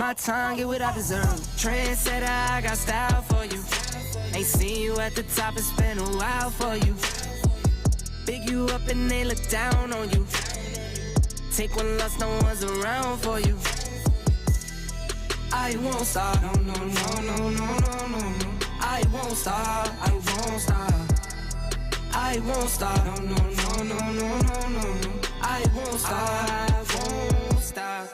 My tongue get what I deserve. Trendsetter, I got style for you. Ain't seen you at the top, it's been a while for you. Big you up and they look down on you. Take one loss, no one's around for you. I won't stop, no, no, no, no, no, no, no. I won't stop, I won't stop. I won't stop, no, no, no, no, no, no, no. I won't stop, I won't stop.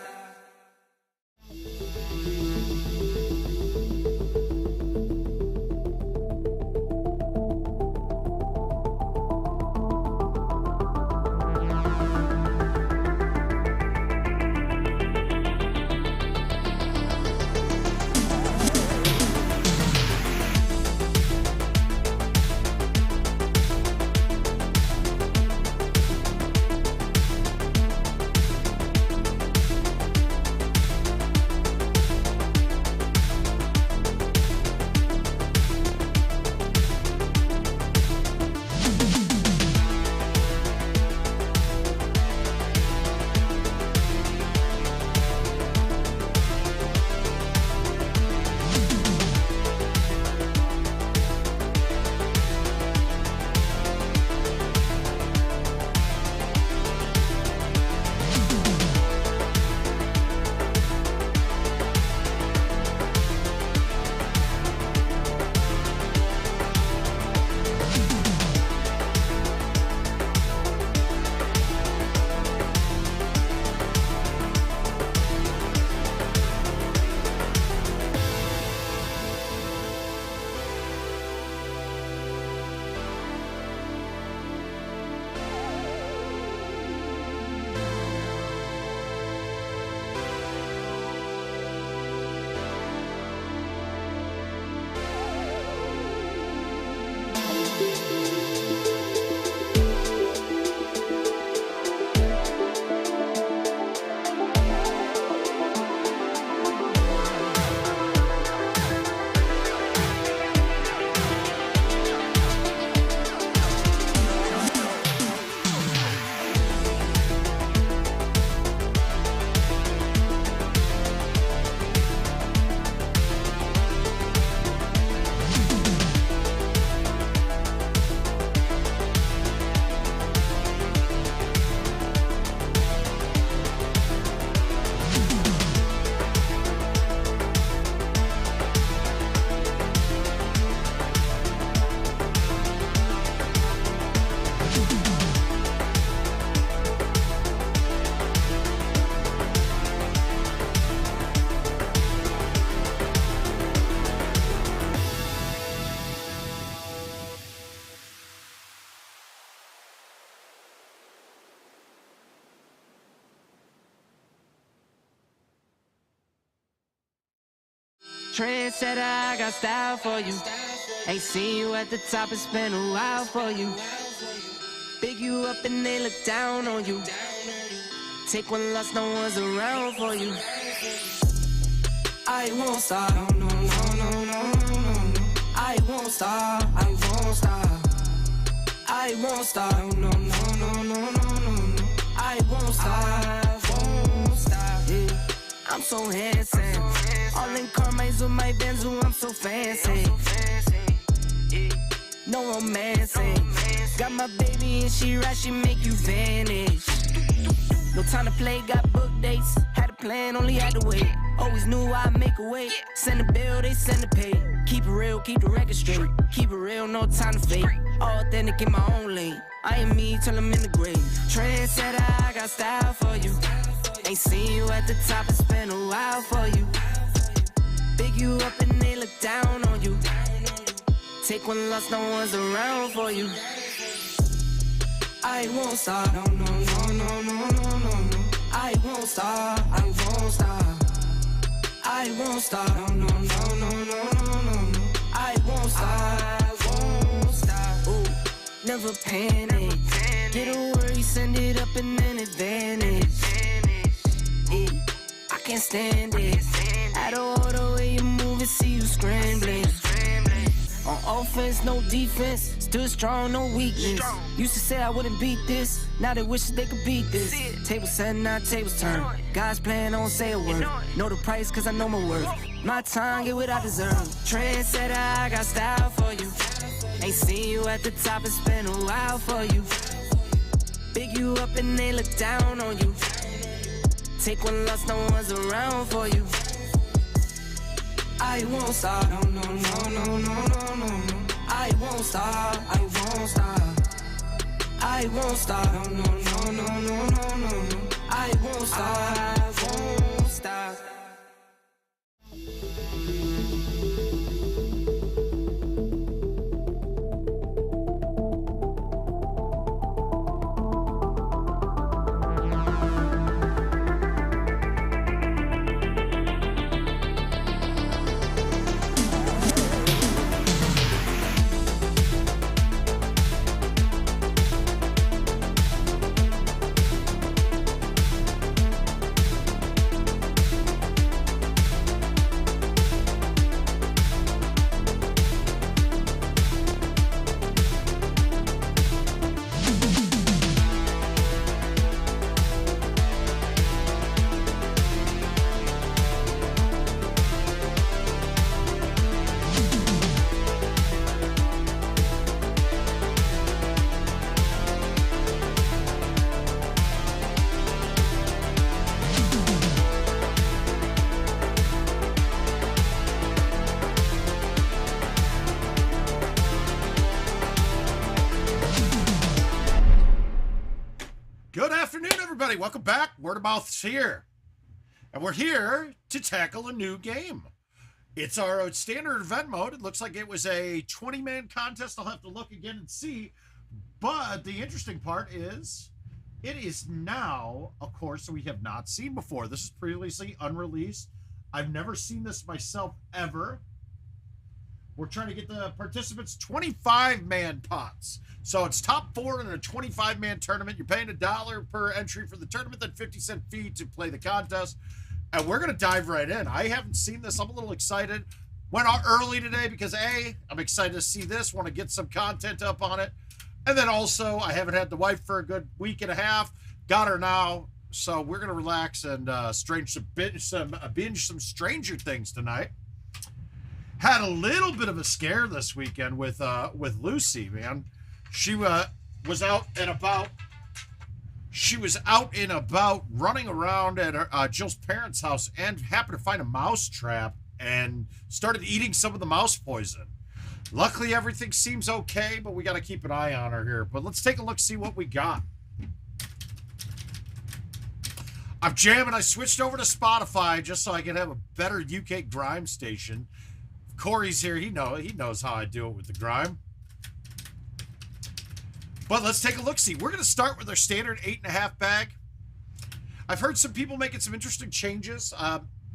Trendsetter, I got style for you. Ain't seen you at the top, it's been a while for you. Big you up and they look down on you. Take one loss, no one's around for you. I won't stop, no, no, no, no, no, no, no. I won't stop, I won't stop. I won't stop, no, no, no, no, no, no, no. I won't stop, won't stop. Yeah. I'm so handsome. All in Carmine's with my Benzo, I'm so fancy. No romancing. Got my baby and she right, she make you vanish. No time to play, got book dates. Had a plan, only had to wait. Always knew I'd make a way. Send a bill, they send a pay. Keep it real, keep the record straight. Keep it real, no time to fake. All authentic in my own lane. I am me till I'm in the grave. Trendsetter, I got style for you. Ain't seen you at the top, it's been a while for you. Big you up and they look down on you. Take one loss, no one's around for you. I won't stop, no, no, no, no, no, no, no, no. I won't stop, I won't stop. I won't stop, no, no, no, no, no, no, no. I won't stop, I won't stop. Ooh, never panic. Get a worry, send it up and then it vanish. Yeah, I can't stand it. Out of order way you move and see you scrambling. On offense, no defense. Stood strong, no weakness. Used to say I wouldn't beat this. Now they wish they could beat this. Tables set, now tables turn. God's plan, don't say a word. Know the price, cause I know my worth. My time, get what I deserve. Trendsetter, I got style for you. Ain't seen you at the top, it's been a while for you. Big you up and they look down on you. Take one loss, no one's around for you. I won't stop, no, no, no, no, no, no, no. I won't stop, I won't stop. I won't stop, no, no, no, no, no, no, no. I won't stop, I won't stop. Welcome back. Word of Mouth's here. And we're here to tackle a new game. It's our standard event mode. It looks like it was a 20-man contest. I'll have to look again and see. But the interesting part is it is now a course that we have not seen before. This is previously unreleased. I've never seen this myself ever. We're trying to get the participants 25-man pots. So it's top 4 in a 25-man tournament. You're paying $1 per entry for the tournament, then 50-cent fee to play the contest. And we're going to dive right in. I haven't seen this. I'm a little excited. Went out early today because, A, I'm excited to see this. Want to get some content up on it. And then also, I haven't had the wife for a good week and a half. Got her now. So we're going to relax and binge some Stranger Things tonight. Had a little bit of a scare this weekend with Lucy, man. She was out and about. She was out and about running around at Jill's parents' house and happened to find a mouse trap and started eating some of the mouse poison. Luckily, everything seems okay, but we got to keep an eye on her here. But let's take a look, see what we got. I'm jamming. I switched over to Spotify just so I can have a better UK grime station. Corey's here. He knows how I do it with the grime. But let's take a look-see. We're going to start with our standard 8.5 bag. I've heard some people making some interesting changes.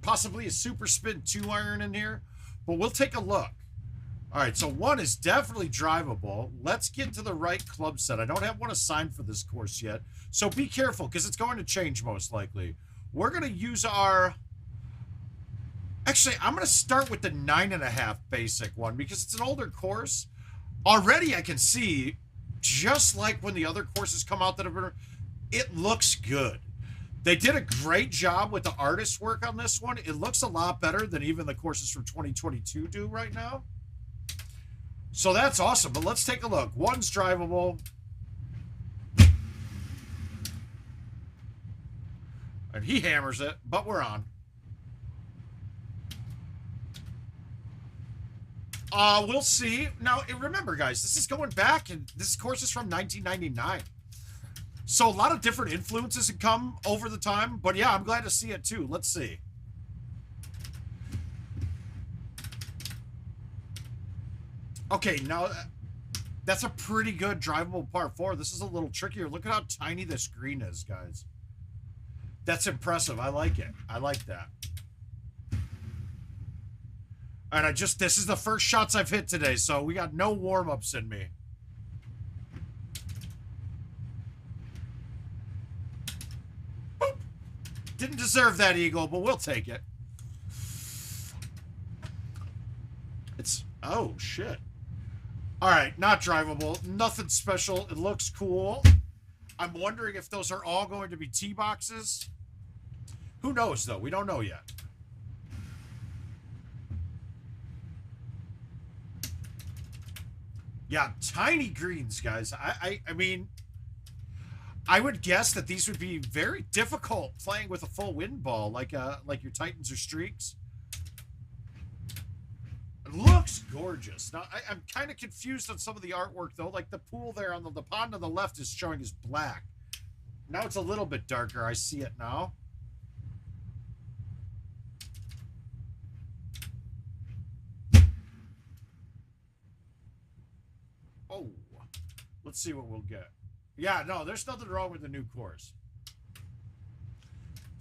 Possibly a super spin 2-iron in here. But we'll take a look. All right, so 1 is definitely drivable. Let's get to the right club set. I don't have one assigned for this course yet. So be careful because it's going to change most likely. We're going to use our... Actually, I'm going to start with the 9.5 basic one because it's an older course. Already I can see, just like when the other courses come out that have been, it looks good. They did a great job with the artist work on this one. It looks a lot better than even the courses from 2022 do right now. So that's awesome. But let's take a look. 1's drivable. And he hammers it, but we're on. We'll see. Now, remember, guys, this is going back, and this course is from 1999. So a lot of different influences have come over the time. But, yeah, I'm glad to see it, too. Let's see. Okay, now, that's a pretty good drivable par 4. This is a little trickier. Look at how tiny this green is, guys. That's impressive. I like it. I like that. And this is the first shots I've hit today, so we got no warm-ups in me. Boop. Didn't deserve that eagle, but we'll take it. Oh, shit. All right, not drivable. Nothing special. It looks cool. I'm wondering if those are all going to be tee boxes. Who knows, though? We don't know yet. Yeah, tiny greens, guys. I mean, I would guess that these would be very difficult playing with a full wind ball, like your Titans or Streaks. It looks gorgeous. Now, I'm kind of confused on some of the artwork, though. Like the pool there on the pond on the left is showing as black. Now it's a little bit darker. I see it now. Oh, let's see what we'll get. Yeah, no, there's nothing wrong with the new course.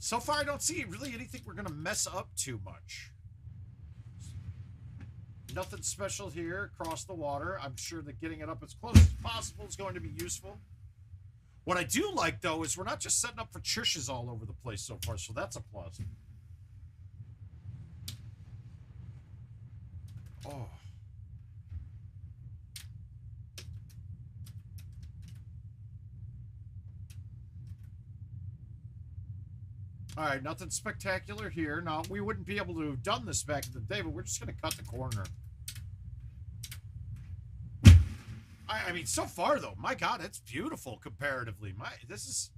So far, I don't see really anything we're going to mess up too much. Nothing special here across the water. I'm sure that getting it up as close as possible is going to be useful. What I do like, though, is we're not just setting up for chushes all over the place so far, so that's a plus. Oh. All right, nothing spectacular here. Now, we wouldn't be able to have done this back in the day, but we're just going to cut the corner. I mean, so far, though, my God, it's beautiful comparatively. This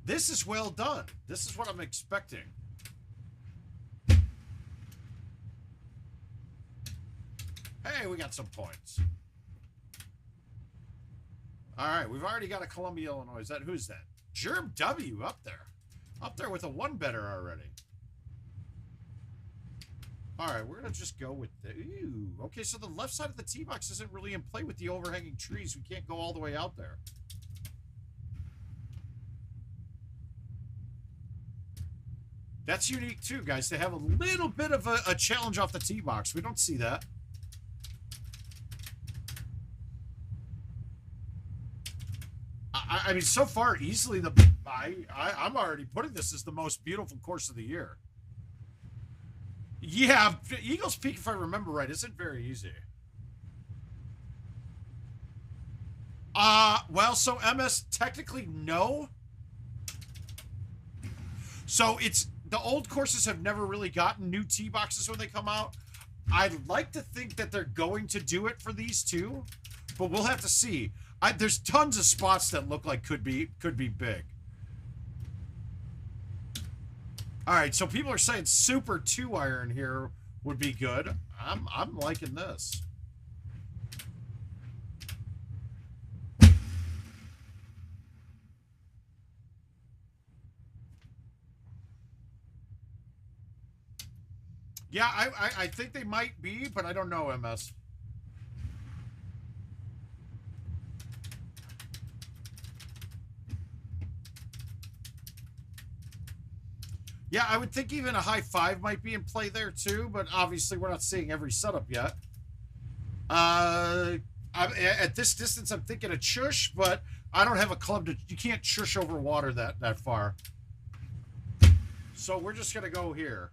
is well done. This is what I'm expecting. Hey, we got some points. All right, we've already got a Columbia, Illinois. Who's that? Germ W up there. Up there with a one-better already. All right, we're going to just go with the... Ooh, okay, so the left side of the tee box isn't really in play with the overhanging trees. We can't go all the way out there. That's unique, too, guys, to have a little bit of a challenge off the tee box. We don't see that. I mean, so far, easily I'm already putting this as the most beautiful course of the year. Yeah, Eagles Peak, if I remember right, isn't very easy. Well, so MS, technically, no. So it's, the old courses have never really gotten new tee boxes when they come out. I'd like to think that they're going to do it for these two, but we'll have to see. There's tons of spots that look like could be big. All right, so people are saying super 2-iron here would be good. I'm liking this. Yeah, I think they might be, but I don't know, MS. Yeah, I would think even a high 5 might be in play there too, but obviously we're not seeing every setup yet. At this distance, I'm thinking a chush, but I don't have a club to... You can't chush over water that far. So we're just going to go here.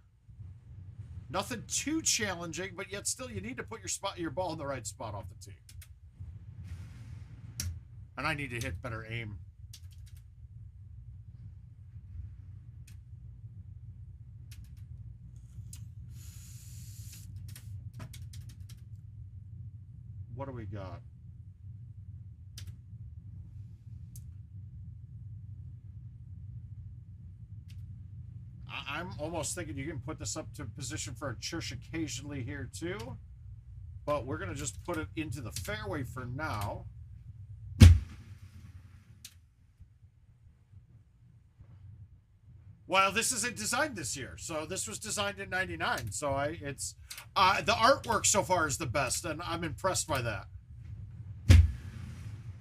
Nothing too challenging, but yet still you need to put your ball in the right spot off the tee. And I need to hit better aim. What do we got? I'm almost thinking you can put this up to position for a chush occasionally here too. But we're going to just put it into the fairway for now. Well, this isn't designed this year. So this was designed in 99. So it's the artwork so far is the best, and I'm impressed by that.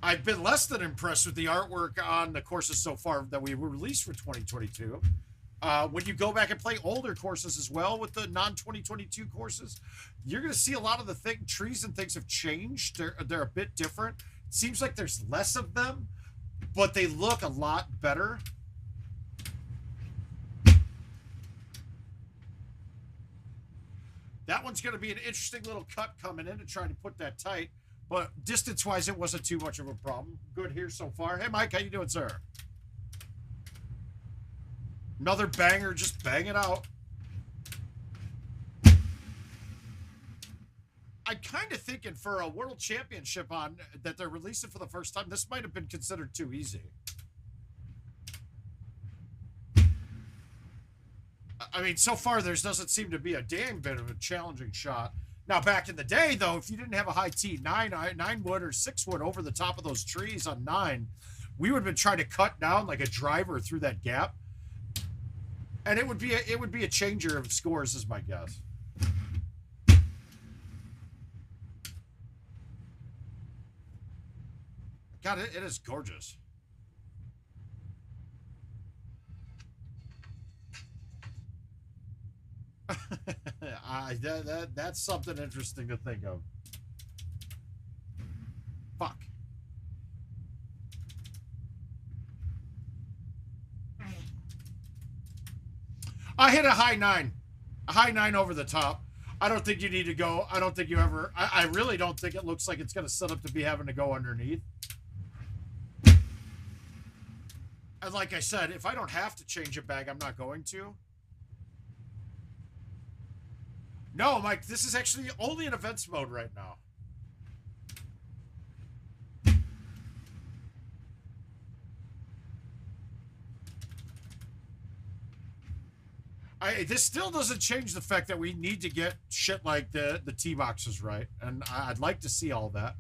I've been less than impressed with the artwork on the courses so far that we released for 2022. When you go back and play older courses as well with the non-2022 courses, you're going to see a lot of the trees and things have changed. They're a bit different. It seems like there's less of them, but they look a lot better. That one's going to be an interesting little cut coming in to try to put that tight. But distance-wise, it wasn't too much of a problem. Good here so far. Hey, Mike, how you doing, sir? Another banger, just bang it out. I'm kind of thinking for a world championship on that they're releasing for the first time, this might have been considered too easy. I mean, so far, there doesn't seem to be a damn bit of a challenging shot. Now, back in the day, though, if you didn't have a high tee, 9 wood or 6 wood over the top of those trees on 9, we would have been trying to cut down like a driver through that gap. And it would be a changer of scores, is my guess. God, it is gorgeous. That's something interesting to think of. Fuck. I hit a high 9. A high 9 over the top. I don't think you need to go. I don't think you ever... I really don't think it looks like it's going to set up to be having to go underneath. And like I said, if I don't have to change a bag, I'm not going to. No, Mike, this is actually only in events mode right now. This still doesn't change the fact that we need to get shit like the tee boxes right. And I'd like to see all that.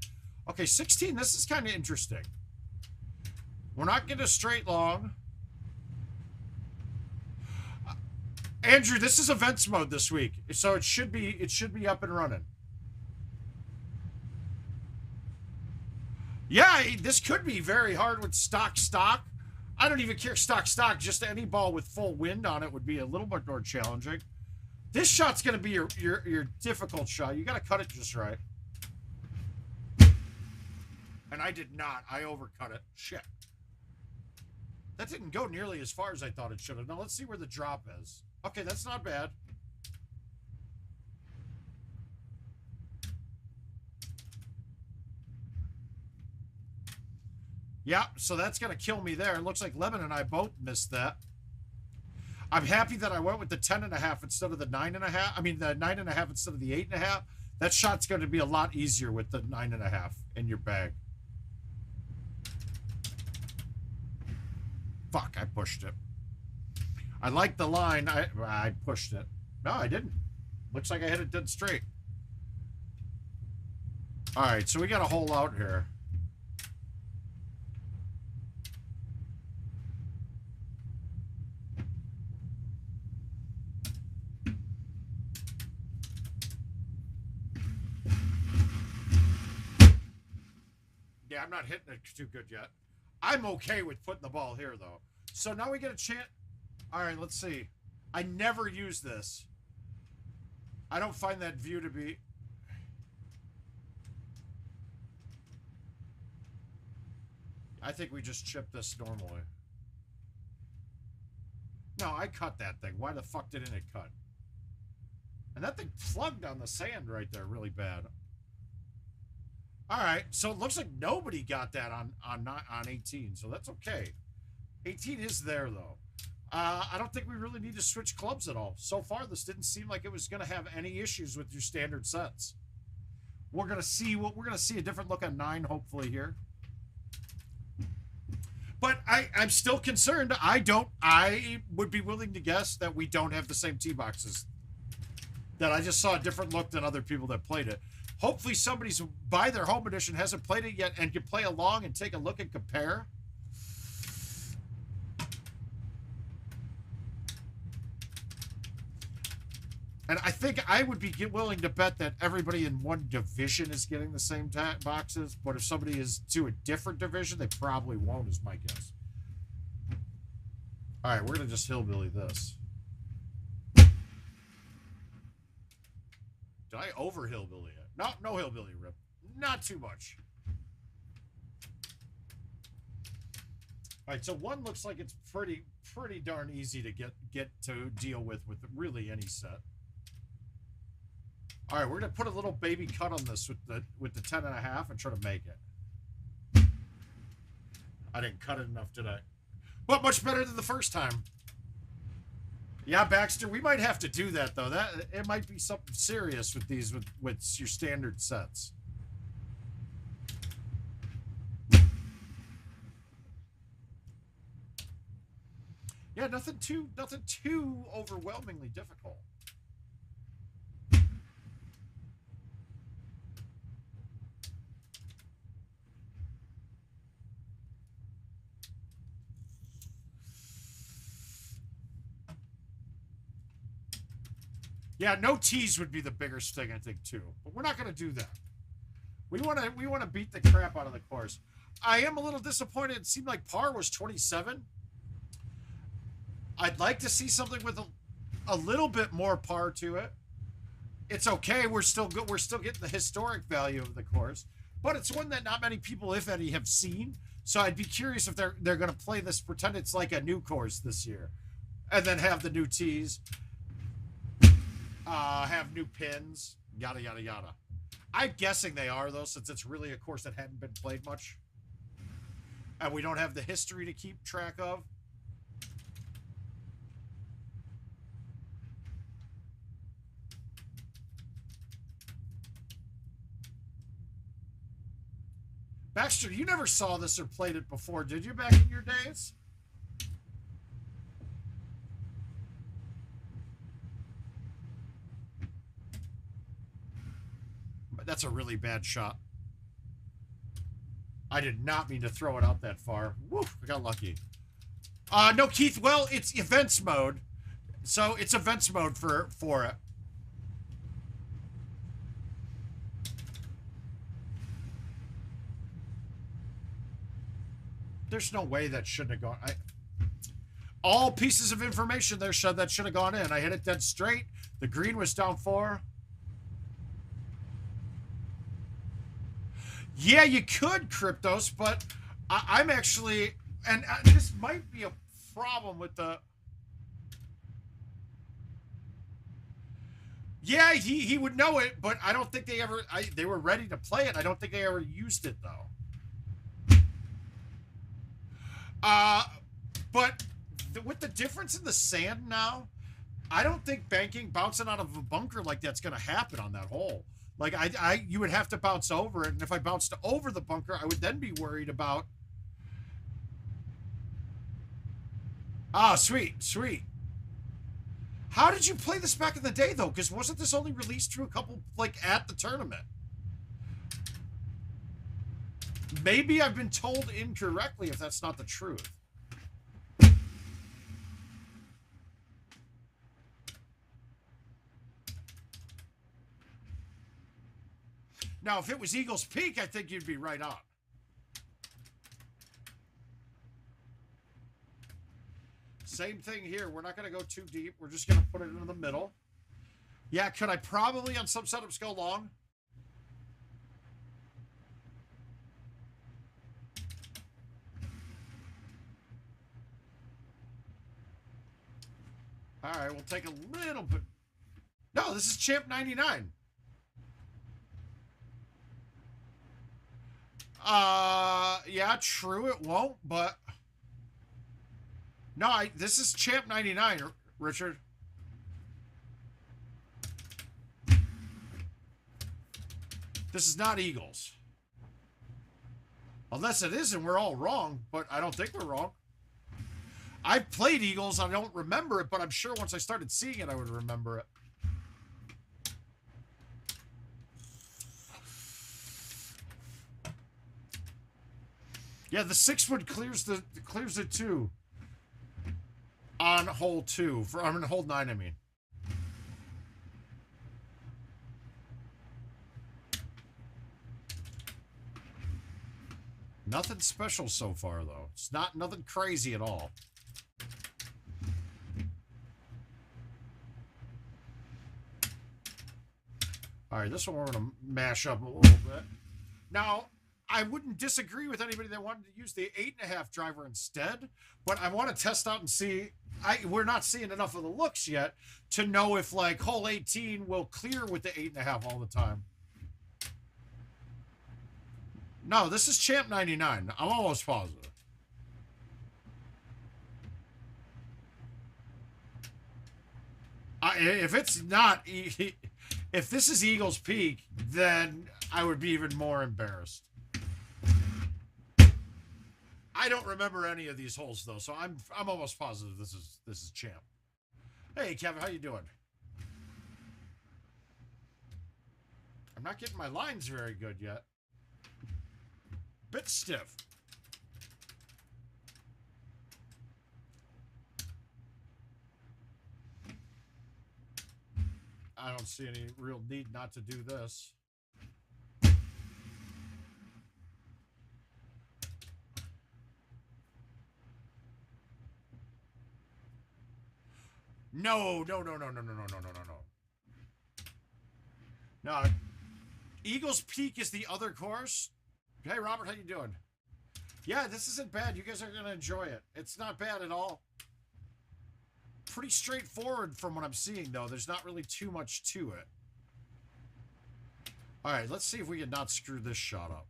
Okay, 16, this is kind of interesting. We're not getting a straight long. Andrew, this is events mode this week, so it should be up and running. Yeah, this could be very hard with stock. I don't even care stock. Just any ball with full wind on it would be a little bit more challenging. This shot's going to be your difficult shot. You got to cut it just right. And I did not. I overcut it. Shit. That didn't go nearly as far as I thought it should have. Now let's see where the drop is. Okay, that's not bad. Yeah, so that's going to kill me there. It looks like Lemon and I both missed that. I'm happy that I went with the 10.5 instead of the 9.5. I mean, the 9.5 instead of the 8.5. That shot's going to be a lot easier with the 9.5 in your bag. Fuck, I pushed it. I like the line. I pushed it. No, I didn't. Looks like I hit it dead straight. All right, so we got a hole out here. Yeah, I'm not hitting it too good yet. I'm okay with putting the ball here, though. So now we get a chance. All right, let's see. I never use this. I don't find that view to be... I think we just chip this normally. No, I cut that thing. Why the fuck didn't it cut? And that thing plugged on the sand right there really bad. All right, so it looks like nobody got that on 18, so that's okay. 18 is there, though. I don't think we really need to switch clubs at all. So far, this didn't seem like it was going to have any issues with your standard sets. We're going to see a different look on 9, hopefully, here. But I'm still concerned. I would be willing to guess that we don't have the same tee boxes. That I just saw a different look than other people that played it. Hopefully somebody's buy their home edition, hasn't played it yet, and can play along and take a look and compare. And I think I would be willing to bet that everybody in one division is getting the same boxes, but if somebody is to a different division, they probably won't, is my guess. All right, we're going to just hillbilly this. Did I over hillbilly it? No hillbilly rip. Not too much. All right, so 1 looks like it's pretty darn easy to get to deal with really any set. All right, we're gonna put a little baby cut on this with the 10.5 and try to make it. I didn't cut it enough today, but much better than the first time. Yeah, Baxter, we might have to do that though. That it might be something serious with these with your standard sets. Yeah, nothing too overwhelmingly difficult. Yeah, no tees would be the biggest thing, I think, too. But we're not going to do that. We want to beat the crap out of the course. I am a little disappointed. It seemed like par was 27. I'd like to see something with a little bit more par to it. It's okay. We're still good. We're still getting the historic value of the course, but it's one that not many people, if any, have seen. So I'd be curious if they're going to play this, pretend it's like a new course this year, and then have the new tees. Have new pins, yada, yada, yada. I'm guessing they are, though, since it's really a course that hadn't been played much. And we don't have the history to keep track of. Baxter, you never saw this or played it before, did you, back in your days? That's a really bad shot. I did not mean to throw it out that far. Woo, I got lucky. No, Keith, well, it's events mode. So it's events mode for it. There's no way that shouldn't have gone. All pieces of information there said that should have gone in. I hit it dead straight. The green was down 4. Yeah, you could Cryptos, but I'm actually, and this might be a problem with the. Yeah, he would know it, but I don't think they ever. They were ready to play it. I don't think they ever used it though. But with the difference in the sand now, I don't think bouncing out of a bunker like that's going to happen on that hole. Like you would have to bounce over it, and if I bounced over the bunker, I would then be worried about. Ah, sweet, sweet. How did you play this back in the day, though? Because wasn't this only released to a couple, like, at the tournament? Maybe I've been told incorrectly if that's not the truth. Now, if it was Eagles Peak, I think you'd be right on. Same thing here. We're not going to go too deep. We're just going to put it in the middle. Yeah, could I probably on some setups go long? All right, we'll take a little bit. No, this is Champ 99. Yeah, true, it won't, but no, this is Champ 99, Richard. This is not Eagles. Unless it is, and we're all wrong, but I don't think we're wrong. I've played Eagles, I don't remember it, but I'm sure once I started seeing it, I would remember it. Yeah, the 6-wood clears it too. On hole 2. I'm in hole 9, I mean. Nothing special so far, though. It's nothing crazy at all. All right, this one we're going to mash up a little bit. Now, I wouldn't disagree with anybody that wanted to use the 8.5 driver instead, but I want to test out and see. We're not seeing enough of the looks yet to know if like hole 18 will clear with the 8.5 all the time. No, this is Champ 99. I'm almost positive. If it's not, if this is Eagles Peak, then I would be even more embarrassed. I don't remember any of these holes though, so I'm almost positive this is Champ. Hey Kevin, how you doing? I'm not getting my lines very good yet. Bit stiff. I don't see any real need not to do this. No. No. Eagles Peak is the other course. Hey, Robert, how you doing? Yeah, this isn't bad. You guys are going to enjoy it. It's not bad at all. Pretty straightforward from what I'm seeing, though. There's not really too much to it. All right, let's see if we can not screw this shot up.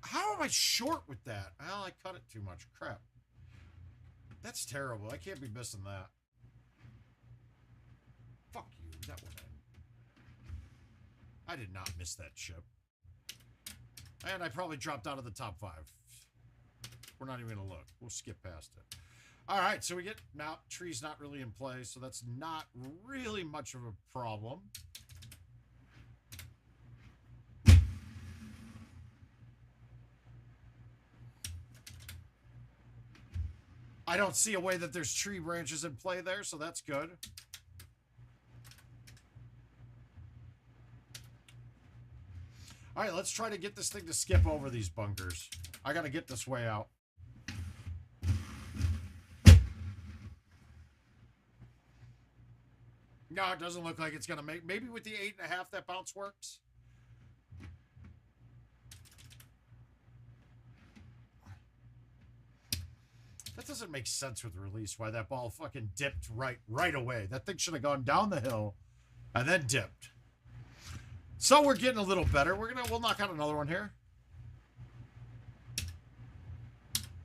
How am I short with that? Well, I cut it too much. Crap. That's terrible. I can't be missing that. Fuck you. That went in. I did not miss that chip. And I probably dropped out of the top 5. We're not even going to look. We'll skip past it. All right, so we get... Now, tree's not really in play, so that's not really much of a problem. I don't see a way that there's tree branches in play there, so that's good. All right, let's try to get this thing to skip over these bunkers. I got to get this way out. No, it doesn't look like it's going to make... Maybe with the 8.5 that bounce works. That doesn't make sense with release, why that ball fucking dipped right away. That thing should have gone down the hill and then dipped. So we're getting a little better. We'll knock out another one here.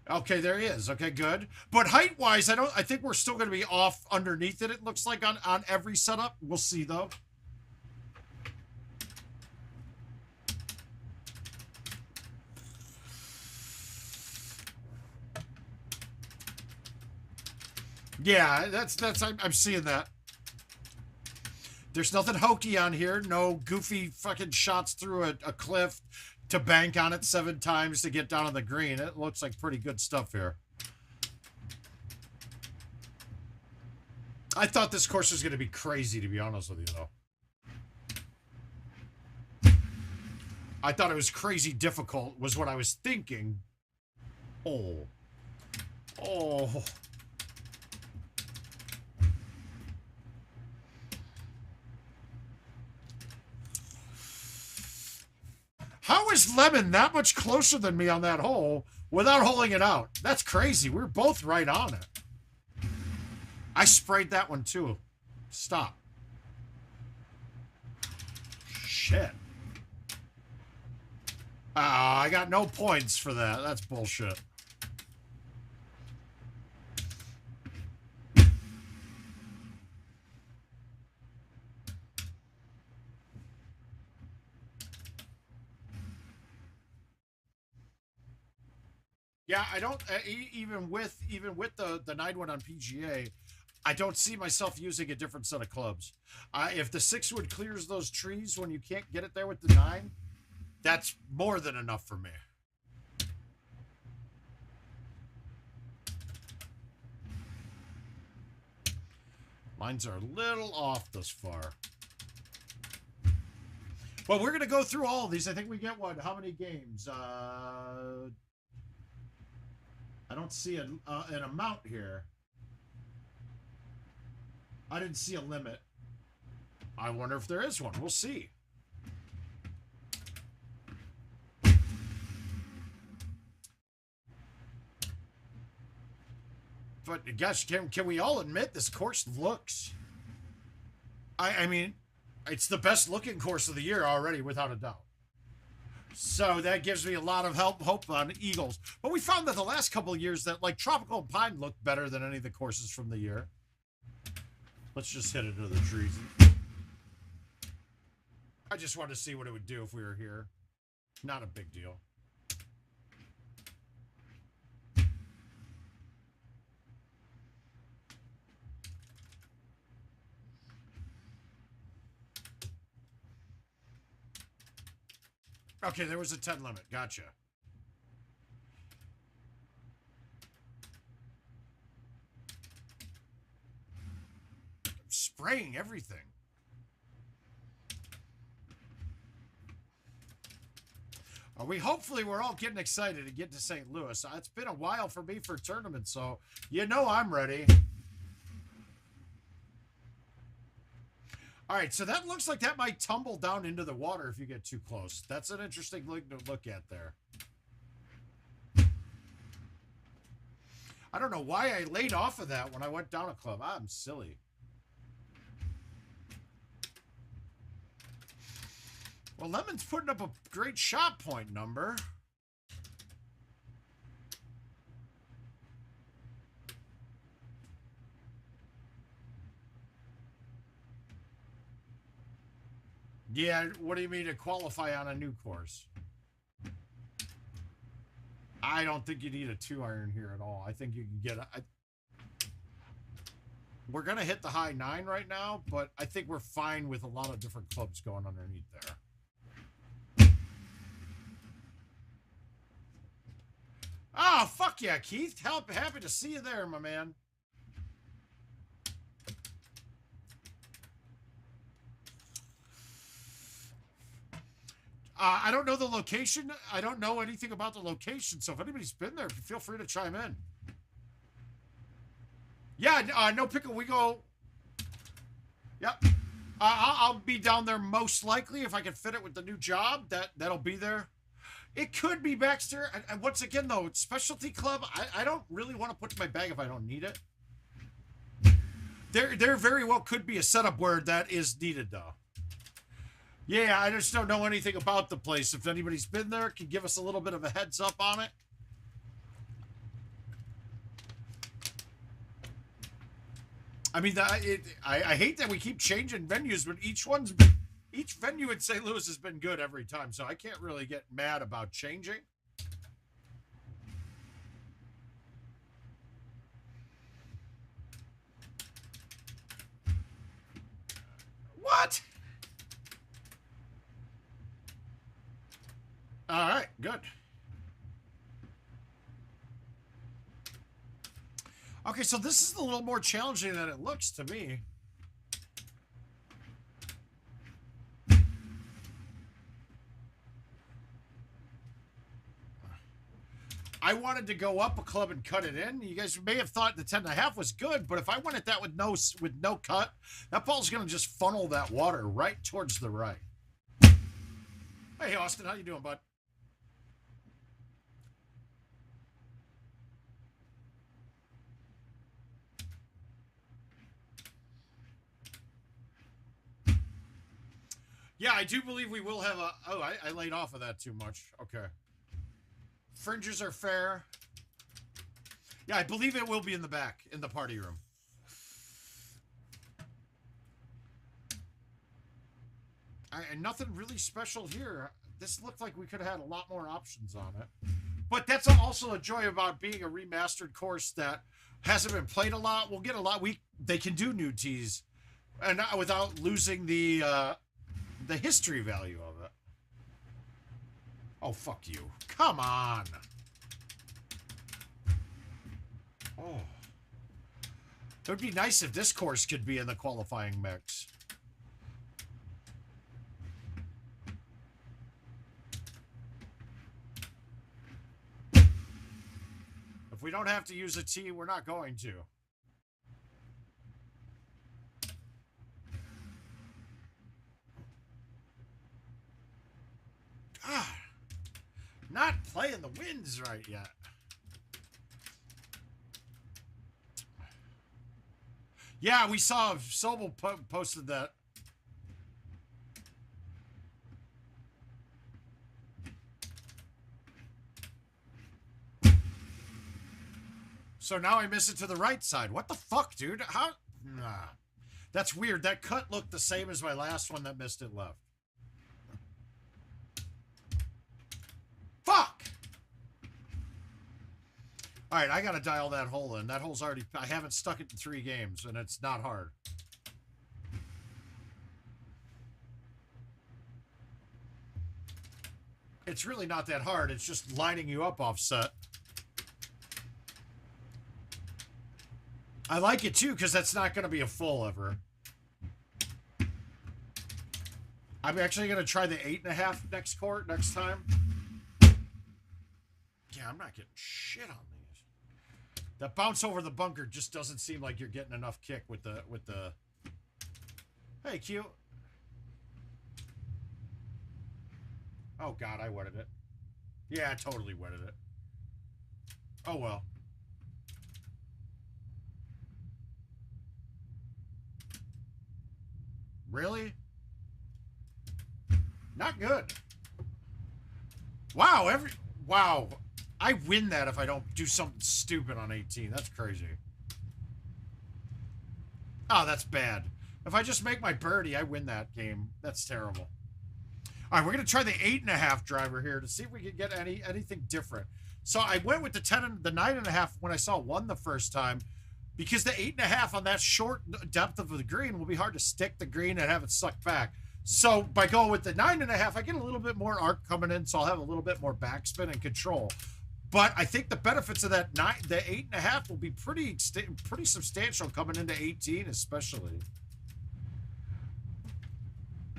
Okay, there he is. Okay, good. But height-wise, I think we're still going to be off underneath it looks like on every setup. We'll see though. Yeah, I'm seeing that. There's nothing hokey on here. No goofy fucking shots through a cliff to bank on it 7 times to get down on the green. It looks like pretty good stuff here. I thought this course was going to be crazy, to be honest with you, though. I thought it was crazy difficult, was what I was thinking. Oh. Oh. How is Lemon that much closer than me on that hole without holing it out? That's crazy. We're both right on it. I sprayed that one too. Stop. Shit. I got no points for that. That's bullshit. Yeah, I don't even with the 9-wood on PGA, I don't see myself using a different set of clubs. If the 6-wood clears those trees when you can't get it there with the 9, that's more than enough for me. Lines are a little off thus far. Well, we're going to go through all of these. I think we get what? How many games? I don't see an amount here. I didn't see a limit. I wonder if there is one. We'll see. But gosh, can we all admit this course looks... I mean, it's the best looking course of the year already, without a doubt. So that gives me a lot of hope on Eagles. But we found that the last couple of years that, like, Tropical and Pine looked better than any of the courses from the year. Let's just hit it into the trees. I just wanted to see what it would do if we were here. Not a big deal. Okay, there was a 10 limit. Gotcha. I'm spraying everything. Hopefully we're all getting excited to get to St. Louis. It's been a while for me for tournaments, so you know I'm ready. All right, so that looks like that might tumble down into the water if you get too close. That's an interesting thing to look at there. I don't know why I laid off of that when I went down a club. I'm silly. Well, Lemon's putting up a great shot point number. Yeah, what do you mean to qualify on a new course? I don't think you need a 2-iron here at all. I think you can get a... We're going to hit the high 9 right now, but I think we're fine with a lot of different clubs going underneath there. Oh, fuck yeah, Keith. Happy to see you there, my man. I don't know the location. I don't know anything about the location, so if anybody's been there, feel free to chime in. Yeah, no pickle. We go... Yep. I'll be down there most likely if I can fit it with the new job. That'll be there. It could be Baxter. And once again, though, specialty club, I don't really want to put in my bag if I don't need it. There very well could be a setup where that is needed, though. Yeah, I just don't know anything about the place. If anybody's been there, can give us a little bit of a heads up on it. I mean, I hate that we keep changing venues, but each venue in St. Louis has been good every time, so I can't really get mad about changing. What? All right, good. Okay, so this is a little more challenging than it looks to me. I wanted to go up a club and cut it in. You guys may have thought the 10.5 was good, but if I went at that with no cut, that ball's going to just funnel that water right towards the right. Hey, Austin, how you doing, bud? Yeah, I do believe we will have a... Oh, I laid off of that too much. Okay. Fringes are fair. Yeah, I believe it will be in the back, in the party room. And nothing really special here. This looked like we could have had a lot more options on it. But that's also a joy about being a remastered course that hasn't been played a lot. We'll get a lot. They can do new tees, and without losing the history value of it. Oh, fuck you. Come on. Oh. It would be nice if this course could be in the qualifying mix. If we don't have to use a tee, we're not going to. playing the winds right yet. Yeah, we saw Sobel posted that. So now I miss it to the right side. What the fuck, dude? How? Nah. That's weird. That cut looked the same as my last one that missed it left. Fuck! All right, I got to dial that hole in. That hole's already... I haven't stuck it in 3 games, and it's not hard. It's really not that hard. It's just lining you up offset. I like it, too, because that's not going to be a full ever. I'm actually going to try the 8.5 next time. Yeah, I'm not getting shit on these. That bounce over the bunker just doesn't seem like you're getting enough kick with the... Hey, Q. Oh, God, I wetted it. Yeah, I totally wetted it. Oh, well. Really? Not good. Wow, wow. I win that if I don't do something stupid on 18. That's crazy. Oh, that's bad. If I just make my birdie, I win that game. That's terrible. All right, we're going to try the 8.5 driver here to see if we can get anything different. So I went with the 9.5 when I saw 1 the first time, because the 8.5 on that short depth of the green will be hard to stick the green and have it suck back. So by going with the 9.5, I get a little bit more arc coming in, so I'll have a little bit more backspin and control. But I think the benefits of that the 8.5 will be pretty substantial coming into 18, especially.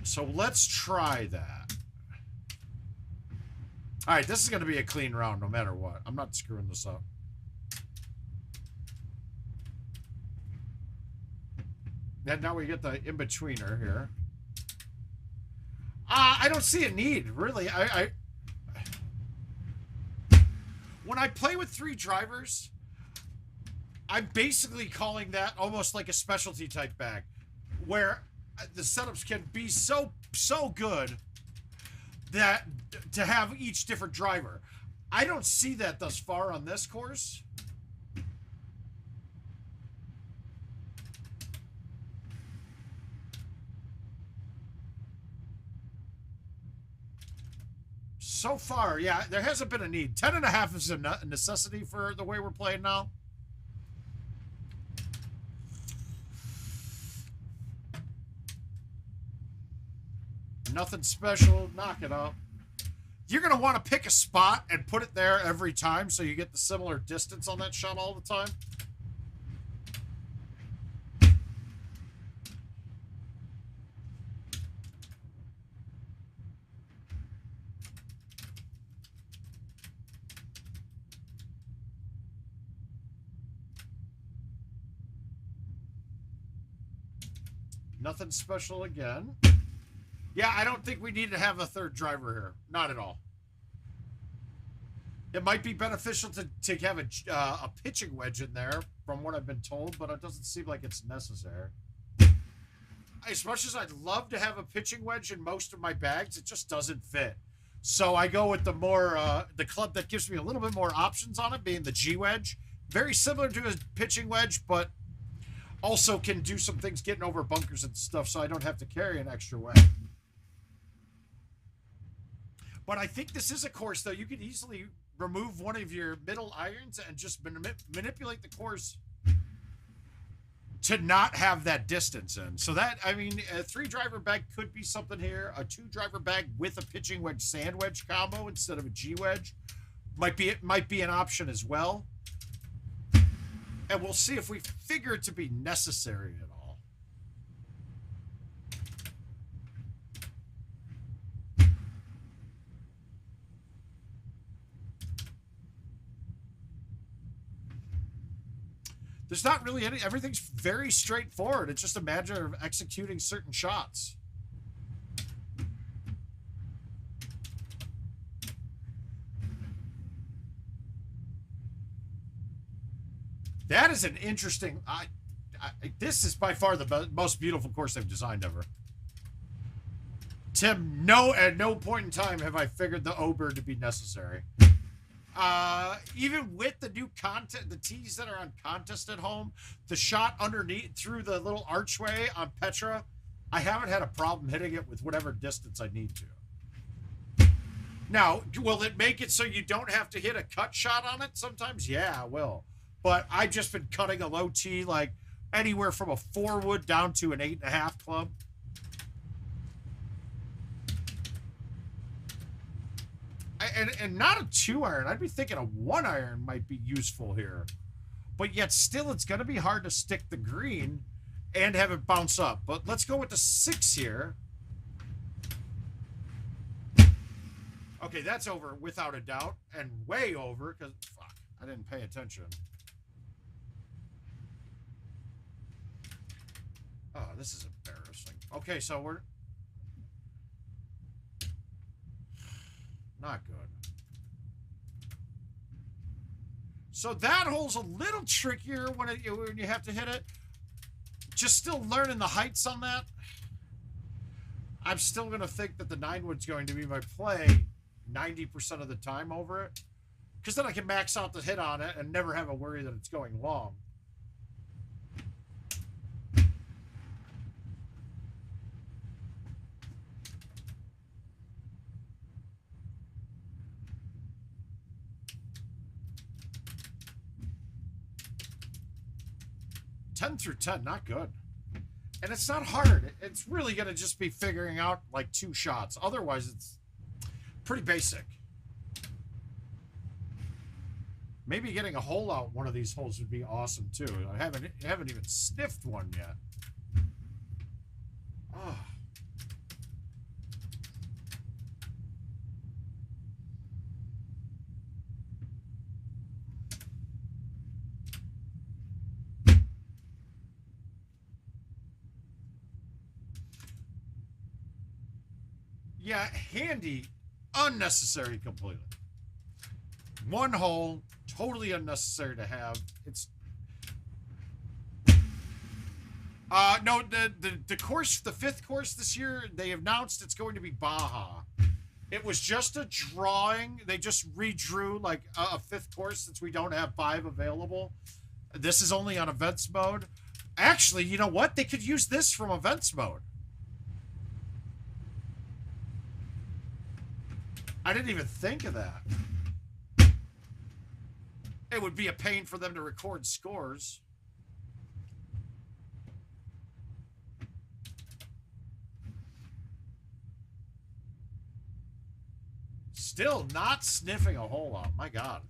So let's try that. All right, this is going to be a clean round no matter what. I'm not screwing this up. And now we get the in-betweener here. I don't see a need, really. When I play with 3 drivers, I'm basically calling that almost like a specialty type bag, where the setups can be so good that to have each different driver. I don't see that thus far on this course. So far, yeah, there hasn't been a need. 10.5 is a necessity for the way we're playing now. Nothing special. Knock it up. You're going to want to pick a spot and put it there every time so you get the similar distance on that shot all the time. Nothing special again. Yeah, I don't think we need to have a 3rd driver here. Not at all. It might be beneficial to have a pitching wedge in there, from what I've been told, but it doesn't seem like it's necessary. As much as I'd love to have a pitching wedge in most of my bags, it just doesn't fit. So I go with the more the club that gives me a little bit more options on it, being the G wedge. Very similar to a pitching wedge, but also can do some things getting over bunkers and stuff, so I don't have to carry an extra wedge. But I think this is a course, though, you could easily remove one of your middle irons and just manipulate the course to not have that distance in. So that, I mean, a 3-driver bag could be something here. A 2-driver bag with a pitching wedge sand wedge combo instead of a G wedge might be an option as well. And we'll see if we figure it to be necessary at all. There's not really everything's very straightforward. It's just a matter of executing certain shots. That is an interesting... this is by far the most beautiful course they've designed ever. Tim, at no point in time have I figured the Ober to be necessary. Even with the new content, the tees that are on contest at home, the shot underneath through the little archway on Petra, I haven't had a problem hitting it with whatever distance I need to. Now, will it make it so you don't have to hit a cut shot on it sometimes? Yeah, it will. But I've just been cutting a low tee, like anywhere from a 4-wood down to an 8.5 club. And not a 2-iron. I'd be thinking a 1-iron might be useful here. But yet still, it's going to be hard to stick the green and have it bounce up. But let's go with the 6 here. Okay, that's over without a doubt. And way over, because, fuck, I didn't pay attention. Oh, this is embarrassing. Okay, so we're... Not good. So that hole's a little trickier when you have to hit it. Just still learning the heights on that. I'm still going to think that the 9-wood's going to be my play 90% of the time over it. Because then I can max out the hit on it and never have a worry that it's going long. Through 10, not good. And it's not hard. It's really going to just be figuring out like 2 shots. Otherwise, it's pretty basic. Maybe getting a hole out one of these holes would be awesome too. I haven't even sniffed one yet. Oh. Yeah, handy, unnecessary completely. 1 hole, totally unnecessary to have. It's no, the course, the 5th course this year, they announced it's going to be Baja. It was just a drawing. They just redrew like a 5th course since we don't have 5 available. This is only on events mode. Actually, you know what? They could use this from events mode. I didn't even think of that. It would be a pain for them to record scores. Still not sniffing a hole out. My God.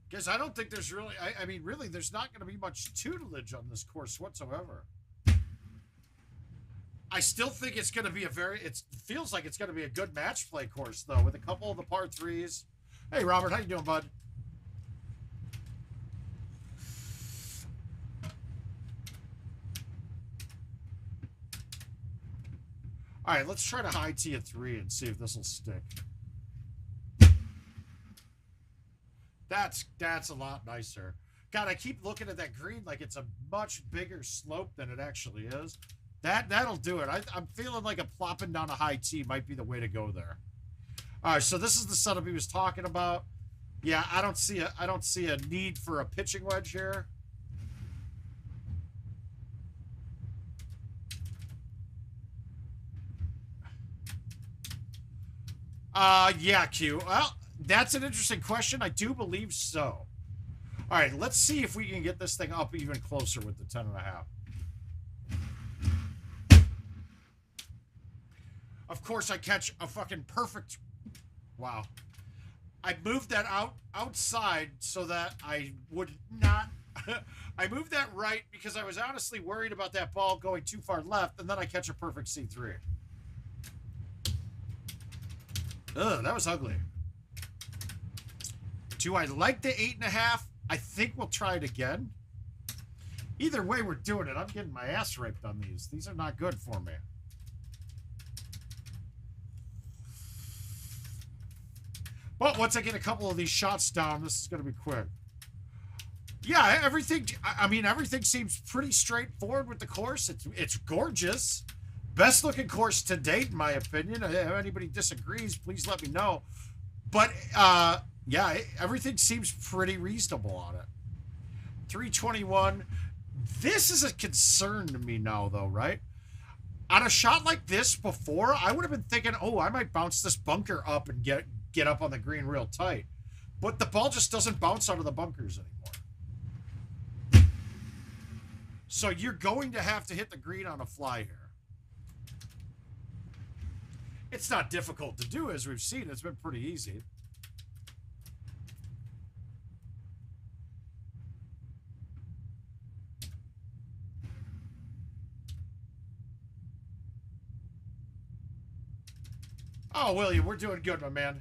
Because I don't think there's really, I mean, really, there's not going to be much tutelage on this course whatsoever. I still think it's going to be it feels like it's going to be a good match play course, though, with a couple of the par 3s. Hey, Robert, how you doing, bud? All right, let's try to high tee a 3 and see if this will stick. That's a lot nicer. God, I keep looking at that green like it's a much bigger slope than it actually is. That'll do it. I'm feeling like a plopping down a high tee might be the way to go there. All right, so this is the setup he was talking about. Yeah, I don't see a need for a pitching wedge here. Yeah, Q. Well, that's an interesting question. I do believe so. All right, let's see if we can get this thing up even closer with the 10.5. Of course, I catch a fucking perfect... Wow. I moved that outside so that I would not... I moved that right because I was honestly worried about that ball going too far left, and then I catch a perfect C3. Ugh, that was ugly. Do I like the 8.5? I think we'll try it again. Either way we're doing it, I'm getting my ass raped on these. These are not good for me. But once I get a couple of these shots down, this is going to be quick. Yeah, everything, I mean, everything seems pretty straightforward with the course. It's gorgeous. Best looking course to date, in my opinion. If anybody disagrees, please let me know. But, yeah, everything seems pretty reasonable on it. 321. This is a concern to me now, though, right? On a shot like this before, I would have been thinking, oh, I might bounce this bunker up and get up on the green real tight. But the ball just doesn't bounce out of the bunkers anymore. So you're going to have to hit the green on a fly here. It's not difficult to do, as we've seen. It's been pretty easy. Oh, William, we're doing good, my man.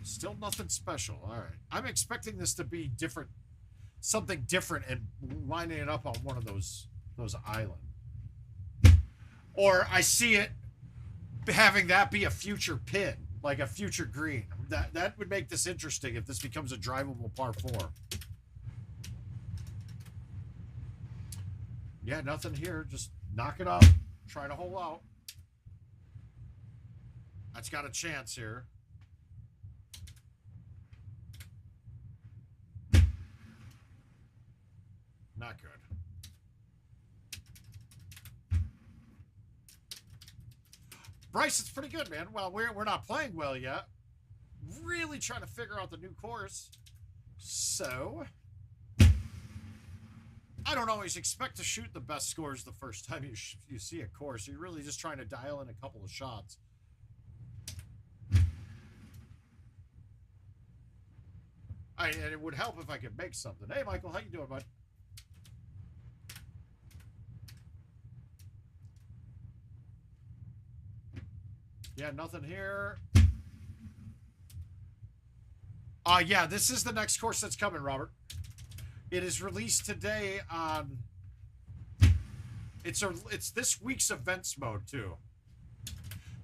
Still nothing special. All right. I'm expecting this to be different, something different, and lining it up on one of those islands. Or I see it having that be a future pin, like a future green. That would make this interesting if this becomes a drivable par 4. Yeah, nothing here. Just knock it up. Try to hole out. That's got a chance here. Not good. Bryce, it's pretty good, man. Well, we're not playing well yet. Really trying to figure out the new course. So, I don't always expect to shoot the best scores the first time you see a course. You're really just trying to dial in a couple of shots. And it would help if I could make something. Hey, Michael, how you doing, bud? Yeah, nothing here. Yeah, this is the next course that's coming, Robert. It is released today on... It's this week's events mode, too.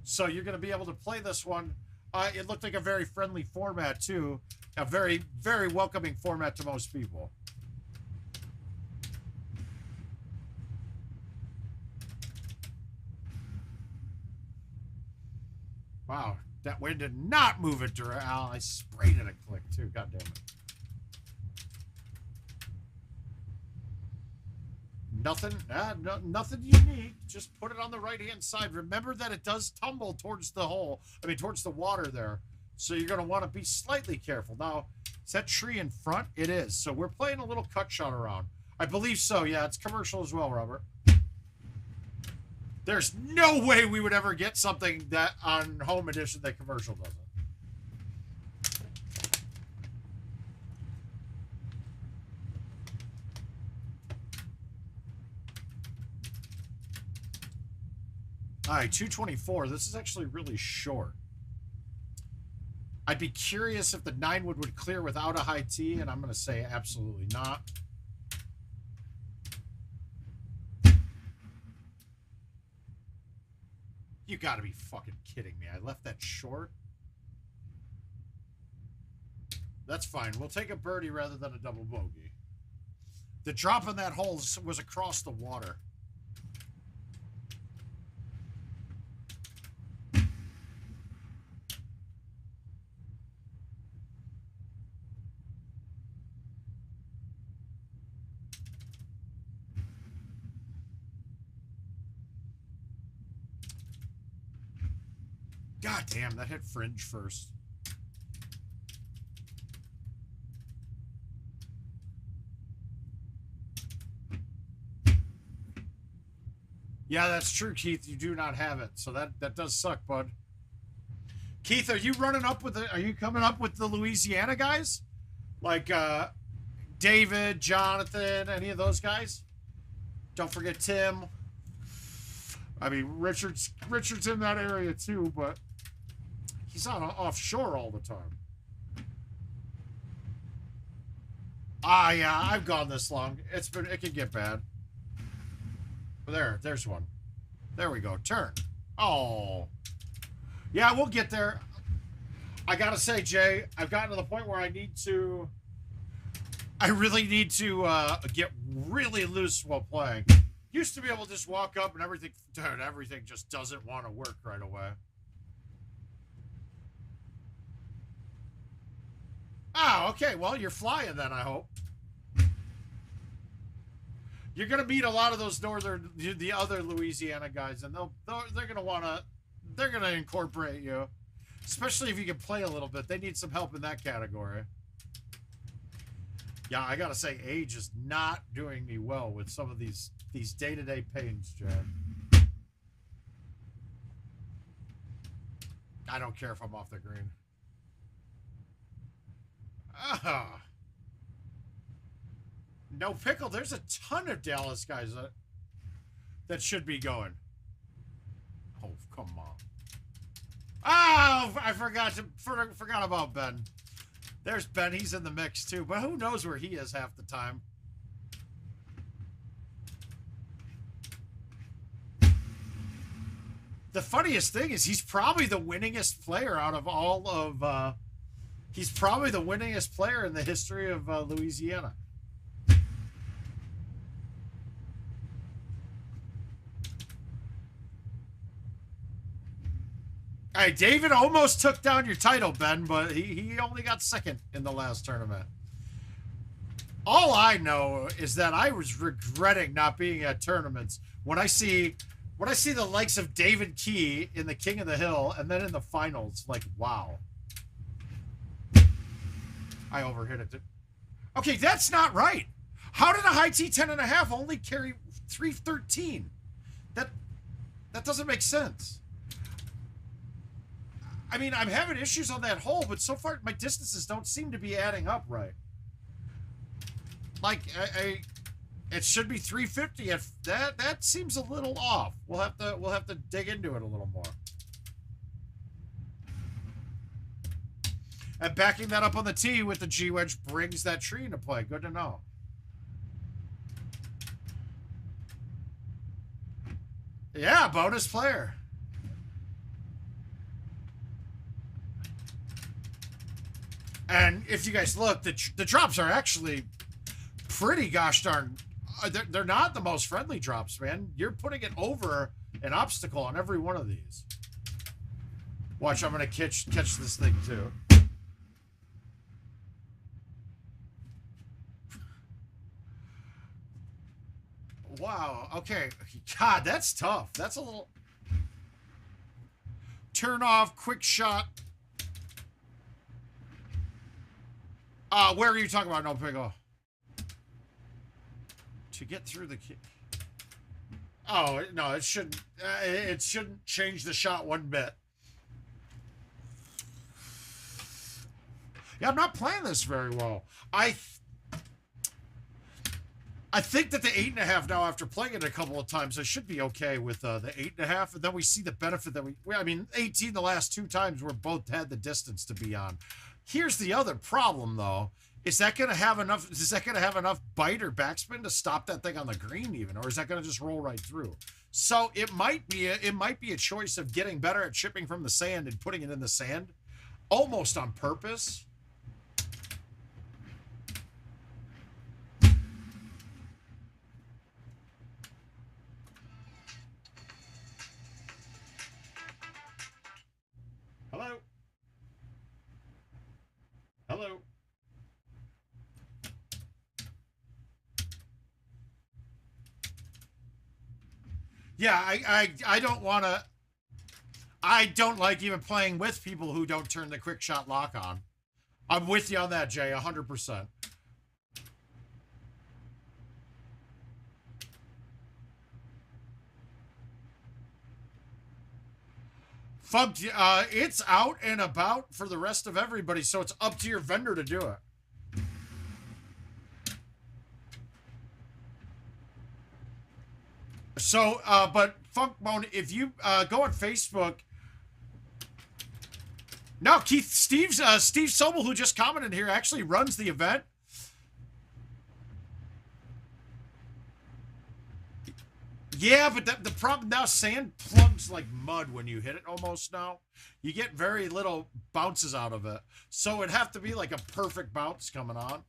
So you're going to be able to play this one. It looked like a very friendly format, too. A very, very welcoming format to most people. Wow, that wind did not move it direct. Oh, I sprayed it a click, too. God damn it. Nothing, nothing unique. Just put it on the right-hand side. Remember that it does tumble towards the hole. I mean, towards the water there. So you're going to want to be slightly careful. Now, is that tree in front? It is. So we're playing a little cut shot around. I believe so. Yeah, it's commercial as well, Robert. There's no way we would ever get something that on home edition that commercial doesn't. All right, 224. This is actually really short. I'd be curious if the 9-wood would clear without a high tee, and I'm going to say absolutely not. You got to be fucking kidding me. I left that short. That's fine. We'll take a birdie rather than a double bogey. The drop on that hole was across the water. God damn, that hit fringe first. Yeah, that's true, Keith. You do not have it. So that does suck, bud. Keith, are you running up with are you coming up with the Louisiana guys? Like David, Jonathan, any of those guys? Don't forget Tim. I mean, Richard's in that area too, but he's on offshore all the time. Ah, yeah, I've gone this long. It can get bad. There's one. There we go. Turn. Oh. Yeah, we'll get there. I gotta say, Jay, I've gotten to the point where I really need to get really loose while playing. Used to be able to just walk up and everything just doesn't want to work right away. Oh, okay. Well, you're flying then, I hope. You're gonna meet a lot of those the other Louisiana guys, and they're gonna incorporate you, especially if you can play a little bit. They need some help in that category. Yeah, I gotta say, age is not doing me well with some of these day-to-day pains, Jay. I don't care if I'm off the green. Ah. No pickle. There's a ton of Dallas guys that should be going. Oh, come on. Oh, I forgot about Ben. There's Ben. He's in the mix too, but who knows where he is half the time. The funniest thing is he's probably the winningest player out of all of... he's probably the winningest player in the history of Louisiana. Hey, David almost took down your title, Ben, but he only got second in the last tournament. All I know is that I was regretting not being at tournaments when I see the likes of David Key in the King of the Hill and then in the finals. Like, wow. I overhit it. Okay, that's not right. How did a high T 10.5 only carry 313? That doesn't make sense. I mean, I'm having issues on that hole, but so far my distances don't seem to be adding up right. Like, it should be 350. If that seems a little off. We'll have to dig into it a little more. And backing that up on the tee with the G wedge brings that tree into play. Good to know. Yeah, bonus player. And if you guys look, the drops are actually pretty gosh darn... They're not the most friendly drops, man. You're putting it over an obstacle on every one of these. Watch, I'm going to catch this thing, too. Wow, okay. God, that's tough. That's a little... Turn off, quick shot. Where are you talking about, no pickle? To get through the... Oh, no, it shouldn't change the shot one bit. Yeah, I'm not playing this very well. I think that the 8.5 now, after playing it a couple of times, I should be okay with the 8.5, and then we see the benefit that I mean, 18 the last two times we're both had the distance to be on. Here's the other problem, though. Is that going to have enough bite or backspin to stop that thing on the green even, or is that going to just roll right through? So it might be a choice of getting better at chipping from the sand and putting it in the sand, almost on purpose. Hello? Hello? Yeah, I don't want to... I don't like even playing with people who don't turn the quick shot lock on. I'm with you on that, Jay, 100%. Fug, it's out and about for the rest of everybody, so it's up to your vendor to do it. So, but Funkbone, if you go on Facebook. No, Steve Sobel, who just commented here, actually runs the event. Yeah, but the problem now, sand plugs like mud when you hit it almost now. You get very little bounces out of it. So it'd have to be like a perfect bounce coming on.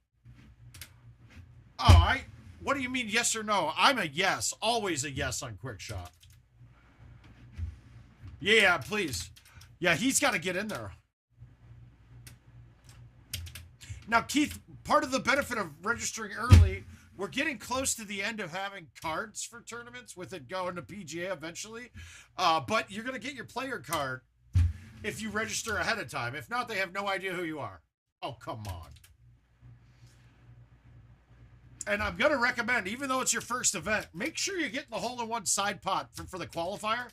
Oh, what do you mean yes or no? I'm a yes. Always a yes on quick shot. Yeah, please. Yeah, he's got to get in there. Now, Keith, part of the benefit of registering early, we're getting close to the end of having cards for tournaments with it going to PGA eventually. But you're going to get your player card if you register ahead of time. If not, they have no idea who you are. Oh, come on. And I'm going to recommend, even though it's your first event, make sure you get the hole-in-one side pot for the qualifier,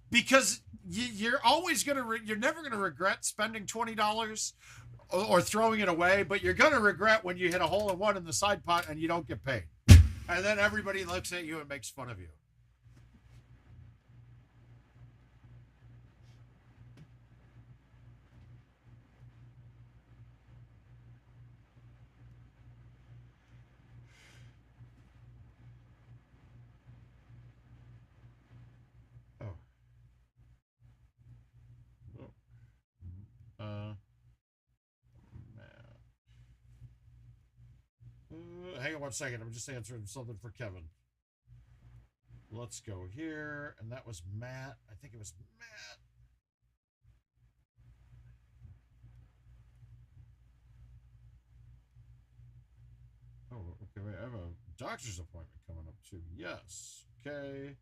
because you're always going to, you're never going to regret spending $20 or throwing it away, but you're going to regret when you hit a hole-in-one in the side pot and you don't get paid. And then everybody looks at you and makes fun of you. Hang on 1 second. I'm just answering something for Kevin. Let's go here. And that was Matt. I think it was Matt. Oh, okay. Wait, I have a doctor's appointment coming up too. Yes. Okay.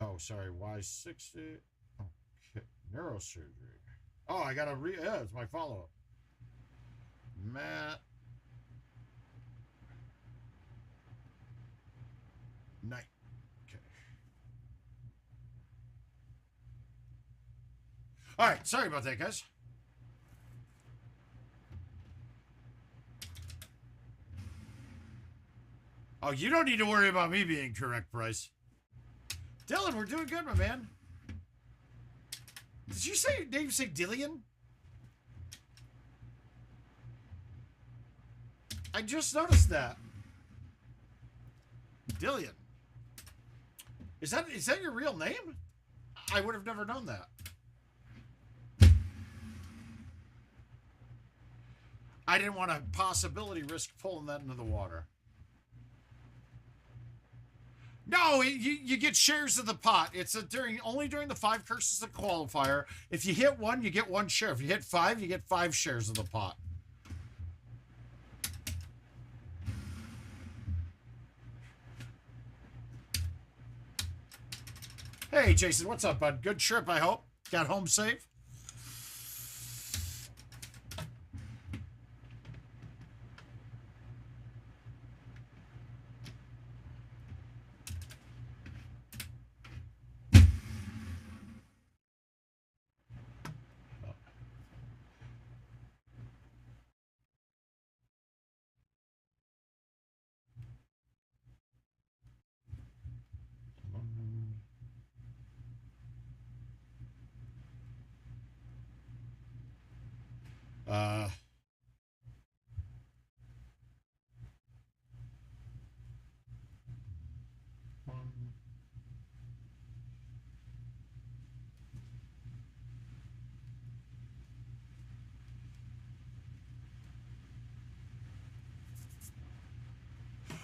Oh, sorry. Y60. Okay. Neurosurgery. Oh, I got to yeah, it's my follow-up. Matt. Night. Okay. All right. Sorry about that, guys. Oh, you don't need to worry about me being correct, Bryce. Dylan, we're doing good, my man. Did you say your name? Say Dillian? I just noticed that. Dillian. Is that your real name? I would have never known that. I didn't want a possibility risk pulling that into the water. No, you get shares of the pot. It's only during the 5 curses of the qualifier. If you hit 1, you get 1 share. If you hit 5, you get 5 shares of the pot. Hey, Jason, what's up, bud? Good trip, I hope. Got home safe?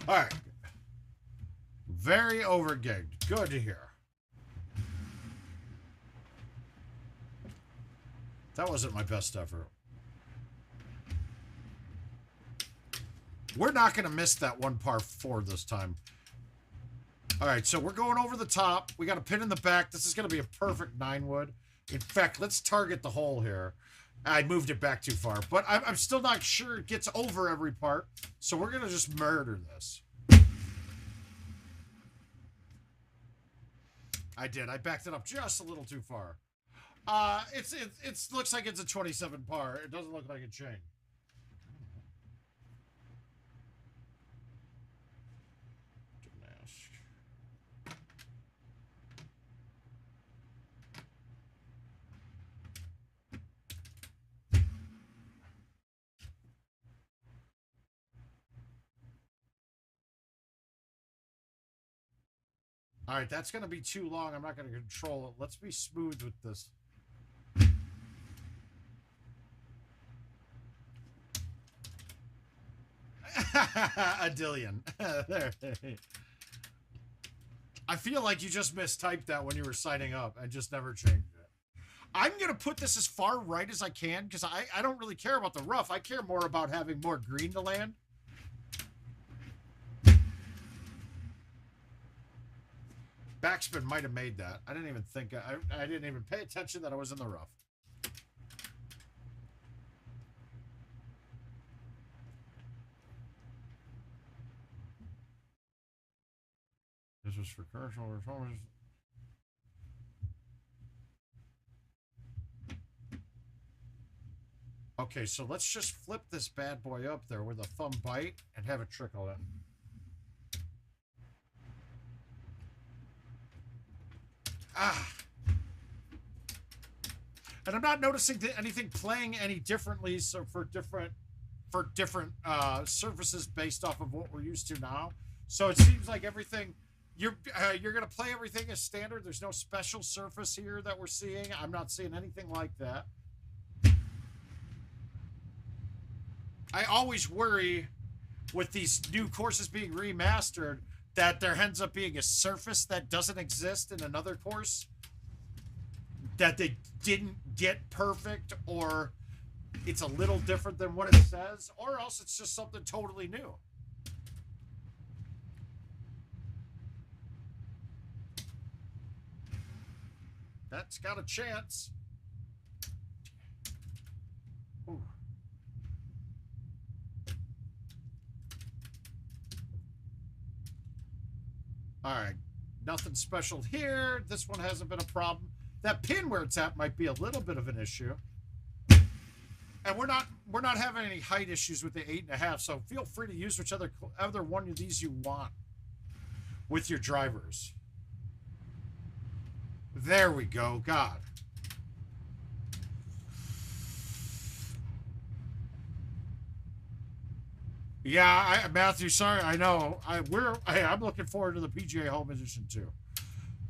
All right. Very overgigged. Good to hear. That wasn't my best effort. We're not going to miss that 1 par 4 this time. All right, so we're going over the top. We got a pin in the back. This is going to be a perfect 9-wood. In fact, let's target the hole here. I moved it back too far, but I'm still not sure it gets over every part. So we're going to just murder this. I did. I backed it up just a little too far. It looks like it's a 27 par. It doesn't look like a chain. All right, that's going to be too long. I'm not going to control it. Let's be smooth with this. A dillion. There. I feel like you just mistyped that when you were signing up and just never changed it. I'm going to put this as far right as I can because I don't really care about the rough. I care more about having more green to land. Backspin might have made that. I didn't even think. I didn't even pay attention that I was in the rough. This was for commercial reformers. Okay, so let's just flip this bad boy up there with a thumb bite and have it trickle in. Ah. And I'm not noticing anything playing any differently. So for different surfaces based off of what we're used to now. So it seems like everything you're gonna play everything as standard. There's no special surface here that we're seeing. I'm not seeing anything like that. I always worry with these new courses being remastered that there ends up being a surface that doesn't exist in another course that they didn't get perfect, or it's a little different than what it says, or else it's just something totally new. That's got a chance. Ooh. All right, nothing special here. This one hasn't been a problem. That pin where it's at might be a little bit of an issue. And we're not having any height issues with the 8.5, so feel free to use whichever other one of these you want with your drivers. There we go. God. Yeah, Matthew, sorry, I know. I'm looking forward to the PGA Home Edition too.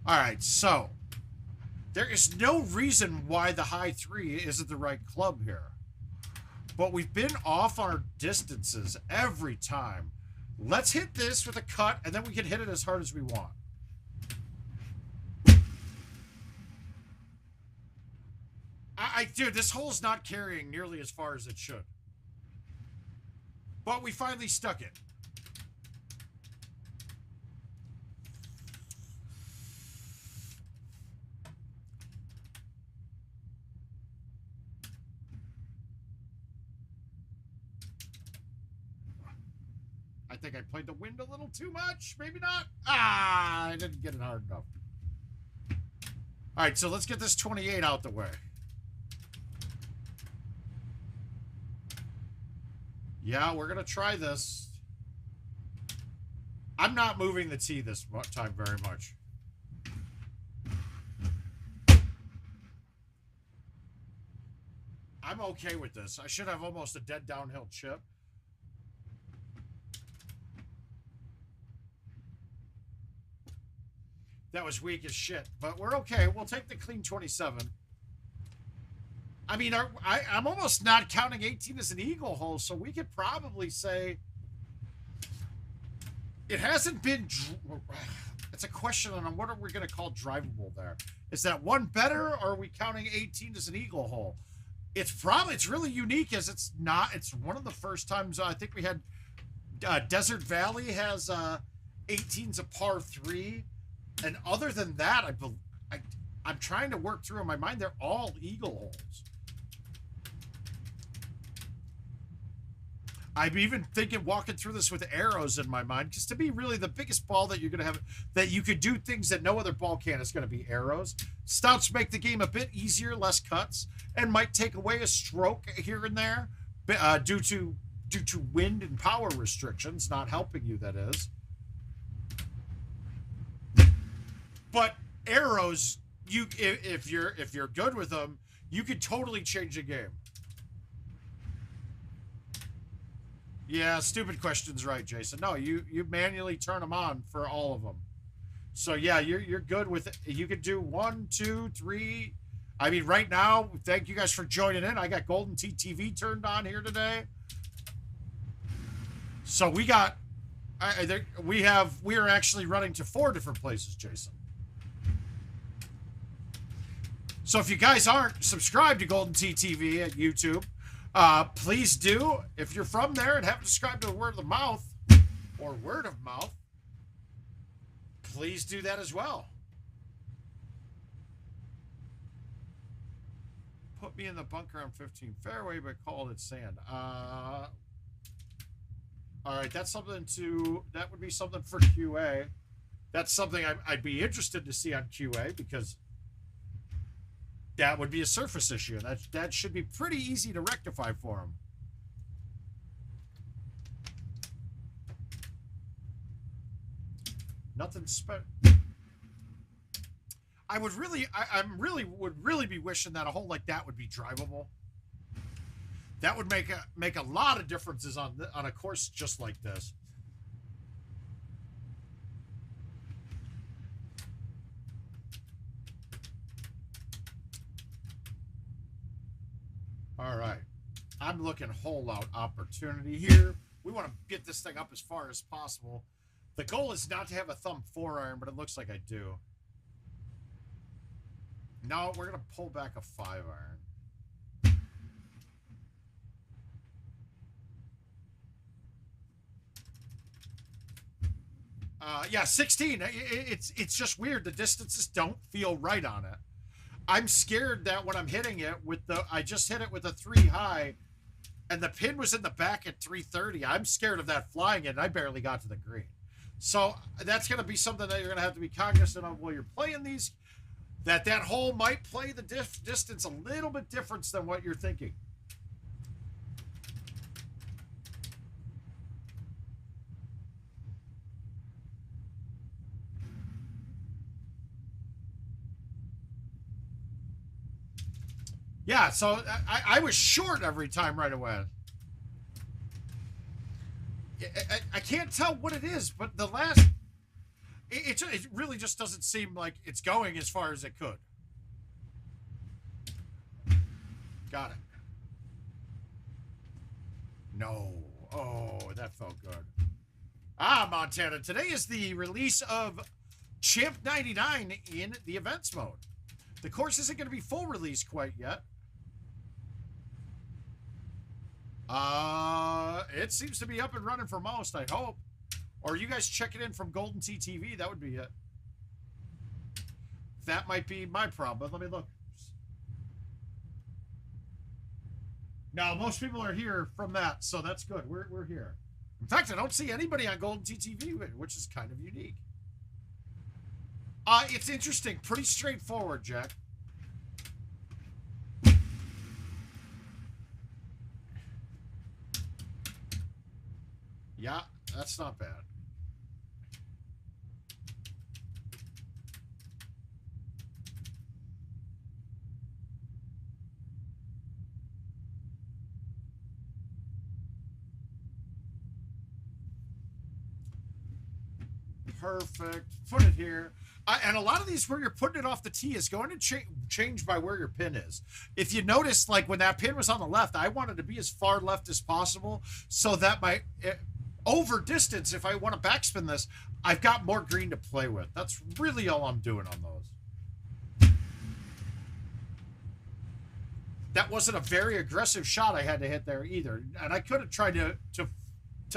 All right, so there is no reason why the high 3 isn't the right club here. But we've been off our distances every time. Let's hit this with a cut, and then we can hit it as hard as we want. Dude, this hole's not carrying nearly as far as it should. But we finally stuck it. I think I played the wind a little too much. Maybe not. Ah, I didn't get it hard enough. All right, so let's get this 28 out the way. Yeah, we're going to try this. I'm not moving the tee this time very much. I'm okay with this. I should have almost a dead downhill chip. That was weak as shit, but we're okay. We'll take the clean 27. I mean, I'm almost not counting 18 as an eagle hole, so we could probably say it hasn't been. It's a question on what are we going to call drivable there. Is that one better, or are we counting 18 as an eagle hole? It's really unique as it's one of the first times I think we had Desert Valley has 18's a par 3. And other than that, I'm trying to work through in my mind, they're all eagle holes. I'm even thinking walking through this with arrows in my mind, because to me, really, the biggest ball that you're going to have, that you could do things that no other ball can, is going to be arrows. Stouts make the game a bit easier, less cuts, and might take away a stroke here and there due to wind and power restrictions, not helping you, that is. But arrows, if you're good with them, you could totally change the game. Yeah, stupid question's right, Jason. No, you manually turn them on for all of them. So yeah, you're good with it. You could do 1, 2, 3. I mean, right now, thank you guys for joining in. I got GoldenTeeTV turned on here today. So we got, we are actually running to 4 different places, Jason. So if you guys aren't subscribed to GoldenTeeTV at YouTube, please do. If you're from there and haven't subscribed to the Word of Mouth, please do that as well. Put me in the bunker on 15 fairway, but called it sand. All right, that would be something for QA. That's something I'd be interested to see on QA, because that would be a surface issue. That should be pretty easy to rectify for him. Nothing special. I would really be wishing that a hole like that would be drivable. That would make a lot of differences on a course just like this. All right, I'm looking hole out opportunity here. We want to get this thing up as far as possible. The goal is not to have a thumb 4-iron, but it looks like I do. No, we're going to pull back a 5-iron. Yeah, 16. It's just weird. The distances don't feel right on it. I'm scared that when I'm hitting it I just hit it with a 3 high, and the pin was in the back at 330. I'm scared of that flying in, and I barely got to the green. So that's going to be something that you're going to have to be cognizant of while you're playing these, that hole might play the distance a little bit different than what you're thinking. Yeah, so I was short every time right away. I can't tell what it is, but the last... It really just doesn't seem like it's going as far as it could. Got it. No. Oh, that felt good. Ah, Montana. Today is the release of Champ 99 in the events mode. The course isn't going to be full release quite yet. It seems to be up and running for most, I hope. Or you guys check it in from GoldenTeeTV, that would be it. That might be my problem. Let me look. No, most people are here from that, so that's good. We're here. In fact, I don't see anybody on GoldenTeeTV, which is kind of unique. It's interesting. Pretty straightforward, Jack. Yeah, that's not bad. Perfect. Put it here. And a lot of these where you're putting it off the tee is going to change by where your pin is. If you notice, like when that pin was on the left, I wanted to be as far left as possible so that my over distance, if I want to backspin this, I've got more green to play with. That's really all I'm doing on those. That wasn't a very aggressive shot I had to hit there either. And I could have tried to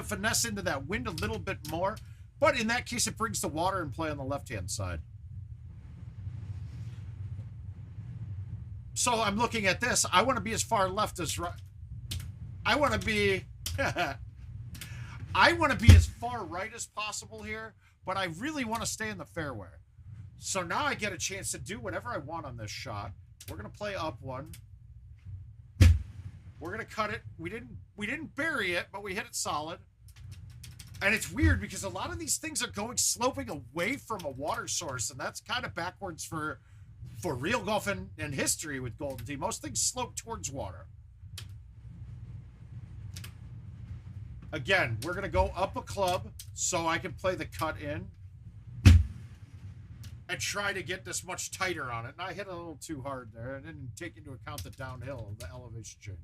finesse into that wind a little bit more. But in that case, it brings the water in play on the left-hand side. So I'm looking at this. I want to be as far left as right. I want to be... I want to be as far right as possible here, but I really want to stay in the fairway. So now I get a chance to do whatever I want on this shot. We're going to play up one. We're going to cut it. We didn't bury it, but we hit it solid. And it's weird because a lot of these things are sloping away from a water source, and that's kind of backwards for real golf and history with Golden Tee. Most things slope towards water. Again, we're going to go up a club so I can play the cut in. and try to get this much tighter on it. And I hit a little too hard there. I didn't take into account the downhill, the elevation change.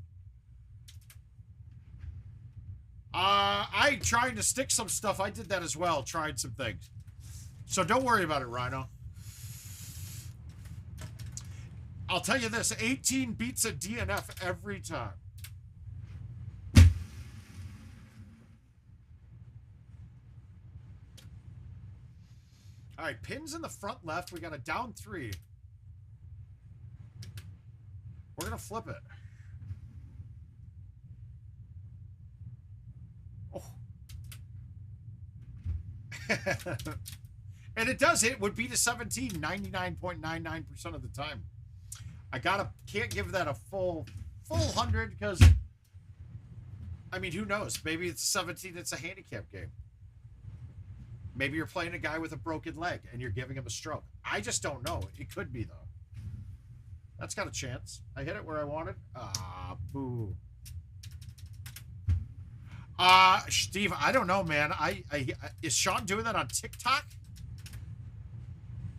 I trying to stick some stuff. I did that as well. Tried some things. So don't worry about it, Rhino. I'll tell you this. 18 beats a DNF every time. All right, pins in the front left. We got a down 3. We're going to flip it. Oh. And it does. It would be to 17 99.99% of the time. I can't give that a full 100 because, I mean, who knows? Maybe it's 17. It's a handicap game. Maybe you're playing a guy with a broken leg and you're giving him a stroke. I just don't know. It could be, though. That's got a chance. I hit it where I wanted. Ah, boo. Steve, I don't know, man. Is Sean doing that on TikTok?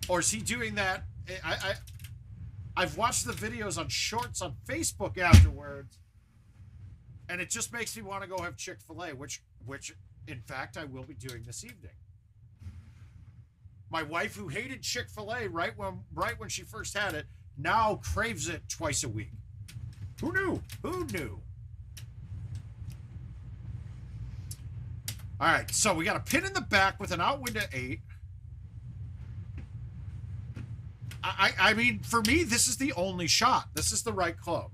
Or is he doing that? I've watched the videos on Shorts on Facebook afterwards, and it just makes me want to go have Chick-fil-A, which in fact I will be doing this evening. My wife, who hated Chick-fil-A right when she first had it, now craves it twice a week. Who knew? Who knew? All right, so we got a pin in the back with an outwind at 8. I mean, for me, this is the only shot. This is the right club.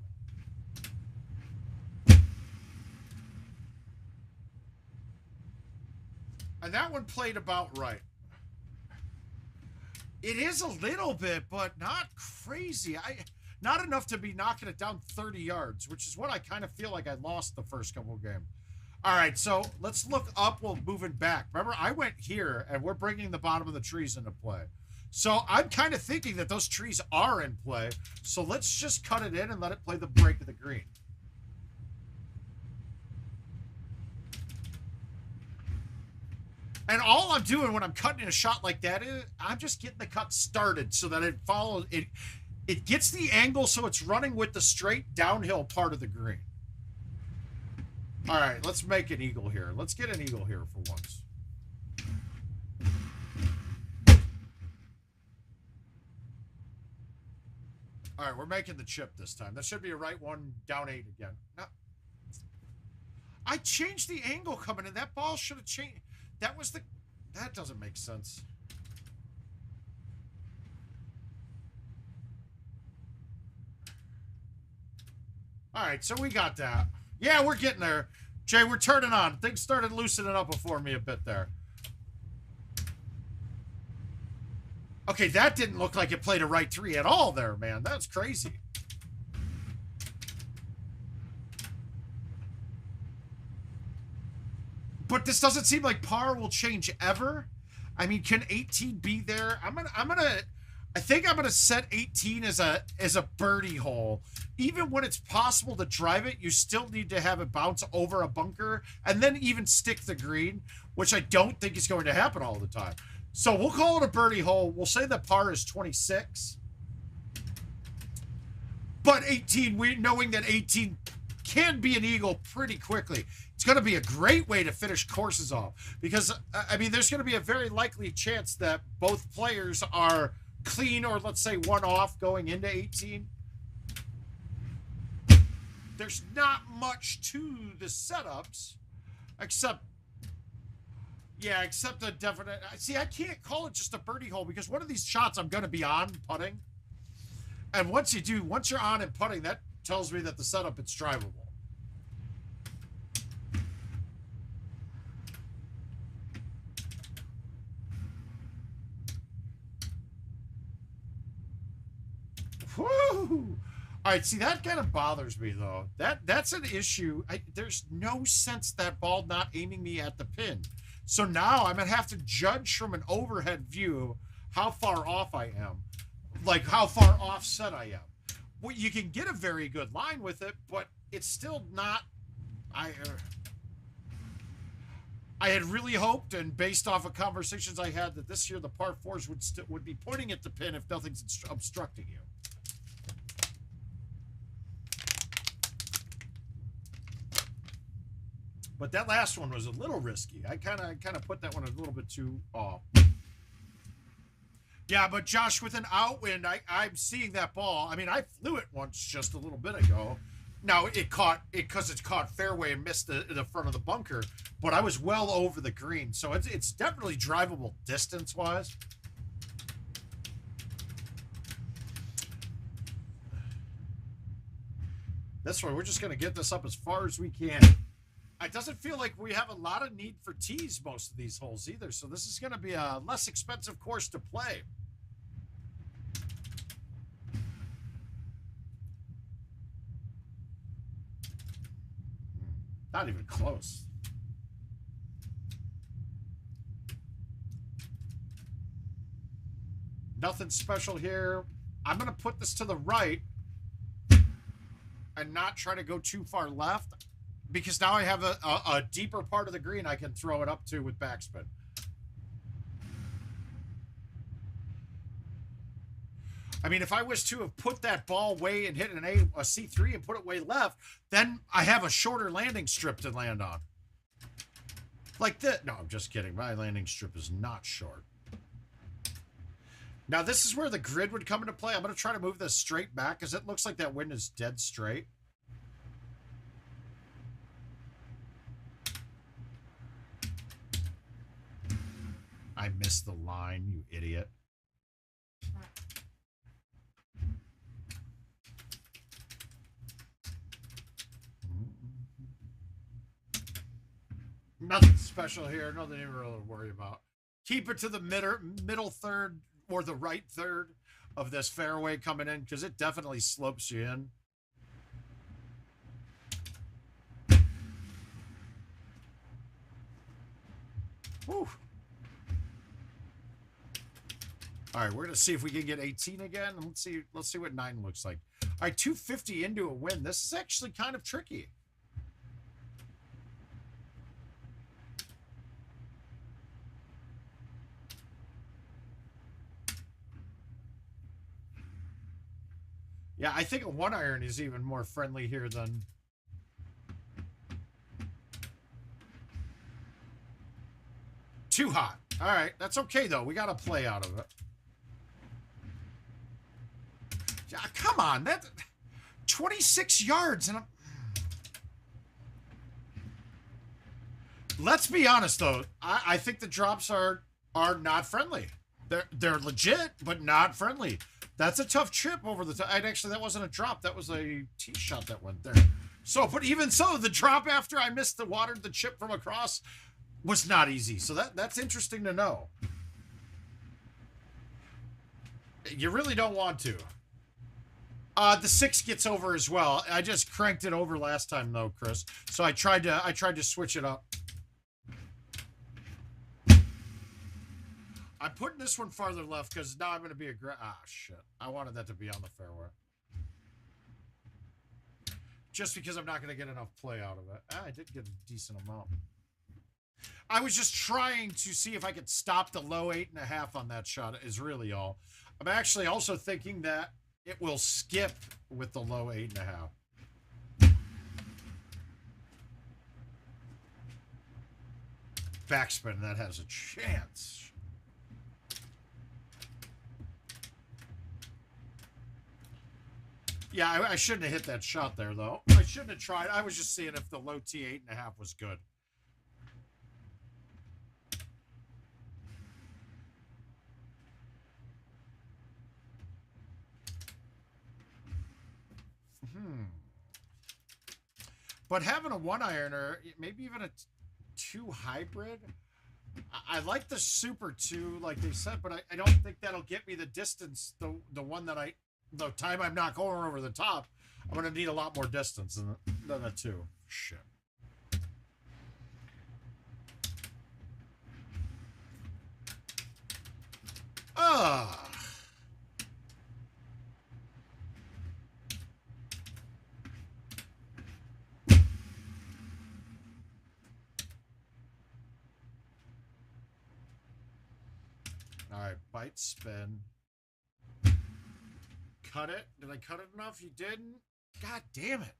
And that one played about right. It is a little bit, but not crazy. Not enough to be knocking it down 30 yards, which is what I kind of feel like I lost the first couple of games. All right, so let's look up while moving back. Remember, I went here, and we're bringing the bottom of the trees into play. So I'm kind of thinking that those trees are in play. So let's just cut it in and let it play the break of the green. And all I'm doing when I'm cutting in a shot like that is I'm just getting the cut started so that it follows it. It gets the angle so it's running with the straight downhill part of the green. All right, let's make an eagle here. Let's get an eagle here for once. All right, we're making the chip this time. That should be a right one, down 8 again. No. I changed the angle coming in. That ball should have changed. That doesn't make sense. All right, so we got that. Yeah, we're getting there. Jay, we're turning on. Things started loosening up before me a bit there. Okay, that didn't look like it played a right 3 at all there, man. That's crazy. But this doesn't seem like par will change ever. I mean, can 18 be there? I think I'm gonna set 18 as a birdie hole. Even when it's possible to drive it, you still need to have it bounce over a bunker and then even stick the green, which I don't think is going to happen all the time. So we'll call it a birdie hole. We'll say that par is 26. But 18, knowing that 18 can be an eagle pretty quickly. It's going to be a great way to finish courses off because, I mean, there's going to be a very likely chance that both players are clean or, let's say, one off going into 18. There's not much to the setups except a definite... See, I can't call it just a birdie hole because one of these shots I'm going to be on putting. And once you're on and putting, that tells me that the setup is drivable. Woo! All right, see, that kind of bothers me, though. That's an issue. There's no sense that ball not aiming me at the pin. So now I'm going to have to judge from an overhead view how far off I am. Like, how far offset I am. Well, you can get a very good line with it, but it's still not... I had really hoped, and based off of conversations I had, that this year the par fours would be pointing at the pin if nothing's obstructing you. But that last one was a little risky. I kind of put that one a little bit too off. Yeah, but Josh, with an outwind, I'm seeing that ball. I mean, I flew it once just a little bit ago. Now, it caught fairway and missed the front of the bunker, but I was well over the green, so it's definitely drivable distance-wise. This one, we're just going to get this up as far as we can. It doesn't feel like we have a lot of need for tees most of these holes either, so this is going to be a less expensive course to play. Not even close. Nothing special here. I'm going to put this to the right and not try to go too far left, because now I have a deeper part of the green I can throw it up to with backspin. I mean, if I was to have put that ball way and hit a C3 and put it way left, then I have a shorter landing strip to land on. Like this. No, I'm just kidding. My landing strip is not short. Now, this is where the grid would come into play. I'm going to try to move this straight back because it looks like that wind is dead straight. I missed the line, you idiot. Nothing special here. Nothing to really worry about. Keep it to the middle third or the right third of this fairway coming in, because it definitely slopes you in. Whew. All right, we're gonna see if we can get 18 again. Let's see what 9 looks like. All right, 250 into a win. This is actually kind of tricky. Yeah, I think a 1-iron is even more friendly here than... Too hot. All right, that's okay, though. We got to play out of it. Yeah, come on. That 26 yards. And let's be honest, though. I think the drops are not friendly. They're legit, but not friendly. That's a tough chip over the top. Actually, that wasn't a drop. That was a tee shot that went there. So, but even so, the drop after I missed the chip from across was not easy. So that's interesting to know. You really don't want to. The 6 gets over as well. I just cranked it over last time though, Chris. So I tried to switch it up. I'm putting this one farther left because now I'm going to be shit. I wanted that to be on the fairway. Just because I'm not going to get enough play out of it. I did get a decent amount. I was just trying to see if I could stop the low 8.5 on that shot is really all. I'm actually also thinking that it will skip with the low 8.5. Backspin, that has a chance. Yeah, I shouldn't have hit that shot there, though. I shouldn't have tried. I was just seeing if the low T 8.5 was good. But having a 1-iron or maybe even a 2 hybrid, I like the Super 2, like they said, but I don't think that'll get me the distance. The one that the time I'm not going over the top, I'm going to need a lot more distance than a 2. Shit. right, bite, spin. Cut it. Did I cut it enough? You didn't? God damn it.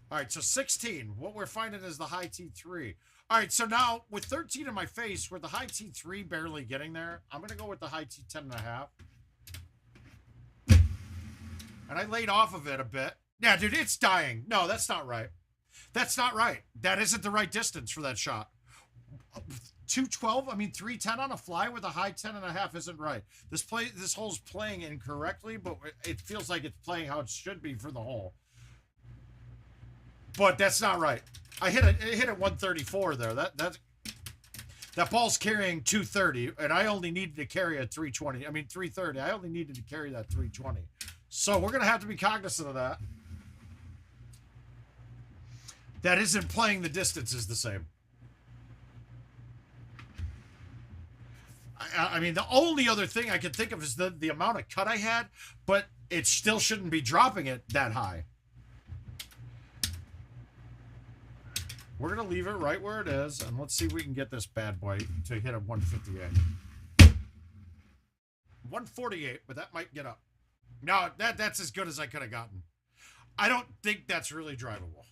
All right, so 16. What we're finding is the high T3. All right, so now with 13 in my face, with the high T3 barely getting there, I'm going to go with the high T10.5. And I laid off of it a bit. Yeah, dude, it's dying. No, that's not right. That's not right. That isn't the right distance for that shot. 212, I mean 310 on a fly with a high 10.5 isn't right. This hole's playing incorrectly, but it feels like it's playing how it should be for the hole. But that's not right. I hit it 134 there. That ball's carrying 230, and I only needed to carry a 320. I mean 330. I only needed to carry that 320. So we're gonna have to be cognizant of that. That isn't playing the distances the same. I mean, the only other thing I can think of is the amount of cut I had, but it still shouldn't be dropping it that high. We're going to leave it right where it is, and let's see if we can get this bad boy to hit a 158. 148, but that might get up. No, that's as good as I could have gotten. I don't think that's really drivable.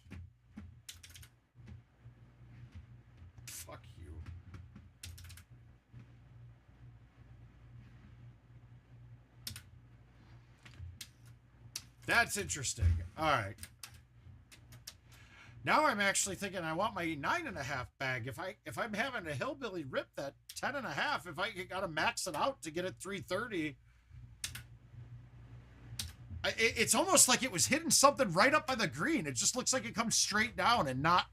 Fuck you. That's interesting. All right. Now I'm actually thinking I want my 9.5 bag. If I'm having a hillbilly rip that 10.5, if I gotta max it out to get it 330, it's almost like it was hitting something right up by the green. It just looks like it comes straight down and not.